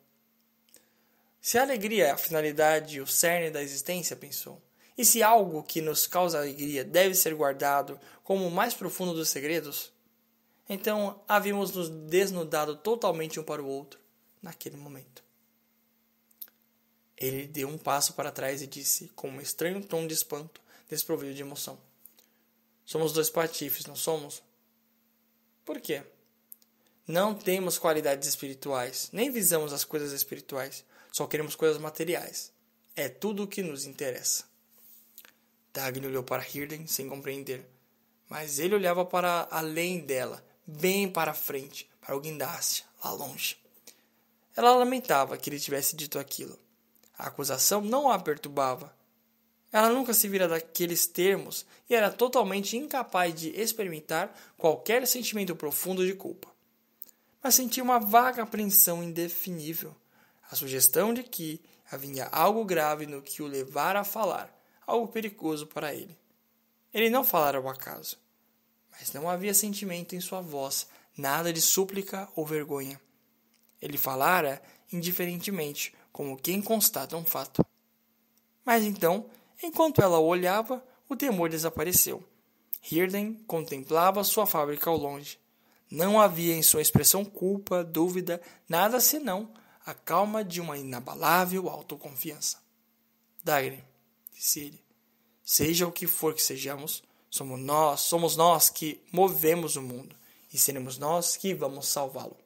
Se a alegria é a finalidade e o cerne da existência, pensou, e se algo que nos causa alegria deve ser guardado como o mais profundo dos segredos, então havíamos nos desnudado totalmente um para o outro naquele momento. Ele deu um passo para trás e disse, com um estranho tom de espanto, desprovido de emoção. Somos dois patifes, não somos? Por quê? Não temos qualidades espirituais, nem visamos as coisas espirituais, só queremos coisas materiais. É tudo o que nos interessa. Dagny olhou para Hirden sem compreender, mas ele olhava para além dela, bem para frente, para o guindaste, lá longe. Ela lamentava que ele tivesse dito aquilo. A acusação não a perturbava. Ela nunca se vira daqueles termos e era totalmente incapaz de experimentar qualquer sentimento profundo de culpa. mas sentia uma vaga apreensão indefinível. A sugestão de que havia algo grave no que o levara a falar, algo perigoso para ele. Ele não falara ao acaso, mas não havia sentimento em sua voz, nada de súplica ou vergonha. Ele falara indiferentemente, como quem constata um fato. Mas então, enquanto ela o olhava, o temor desapareceu. Hirden contemplava sua fábrica ao longe. Não havia em sua expressão culpa, dúvida, nada senão a calma de uma inabalável autoconfiança. Dagny, disse ele, seja o que for que sejamos, somos nós que movemos o mundo, e seremos nós que vamos salvá-lo.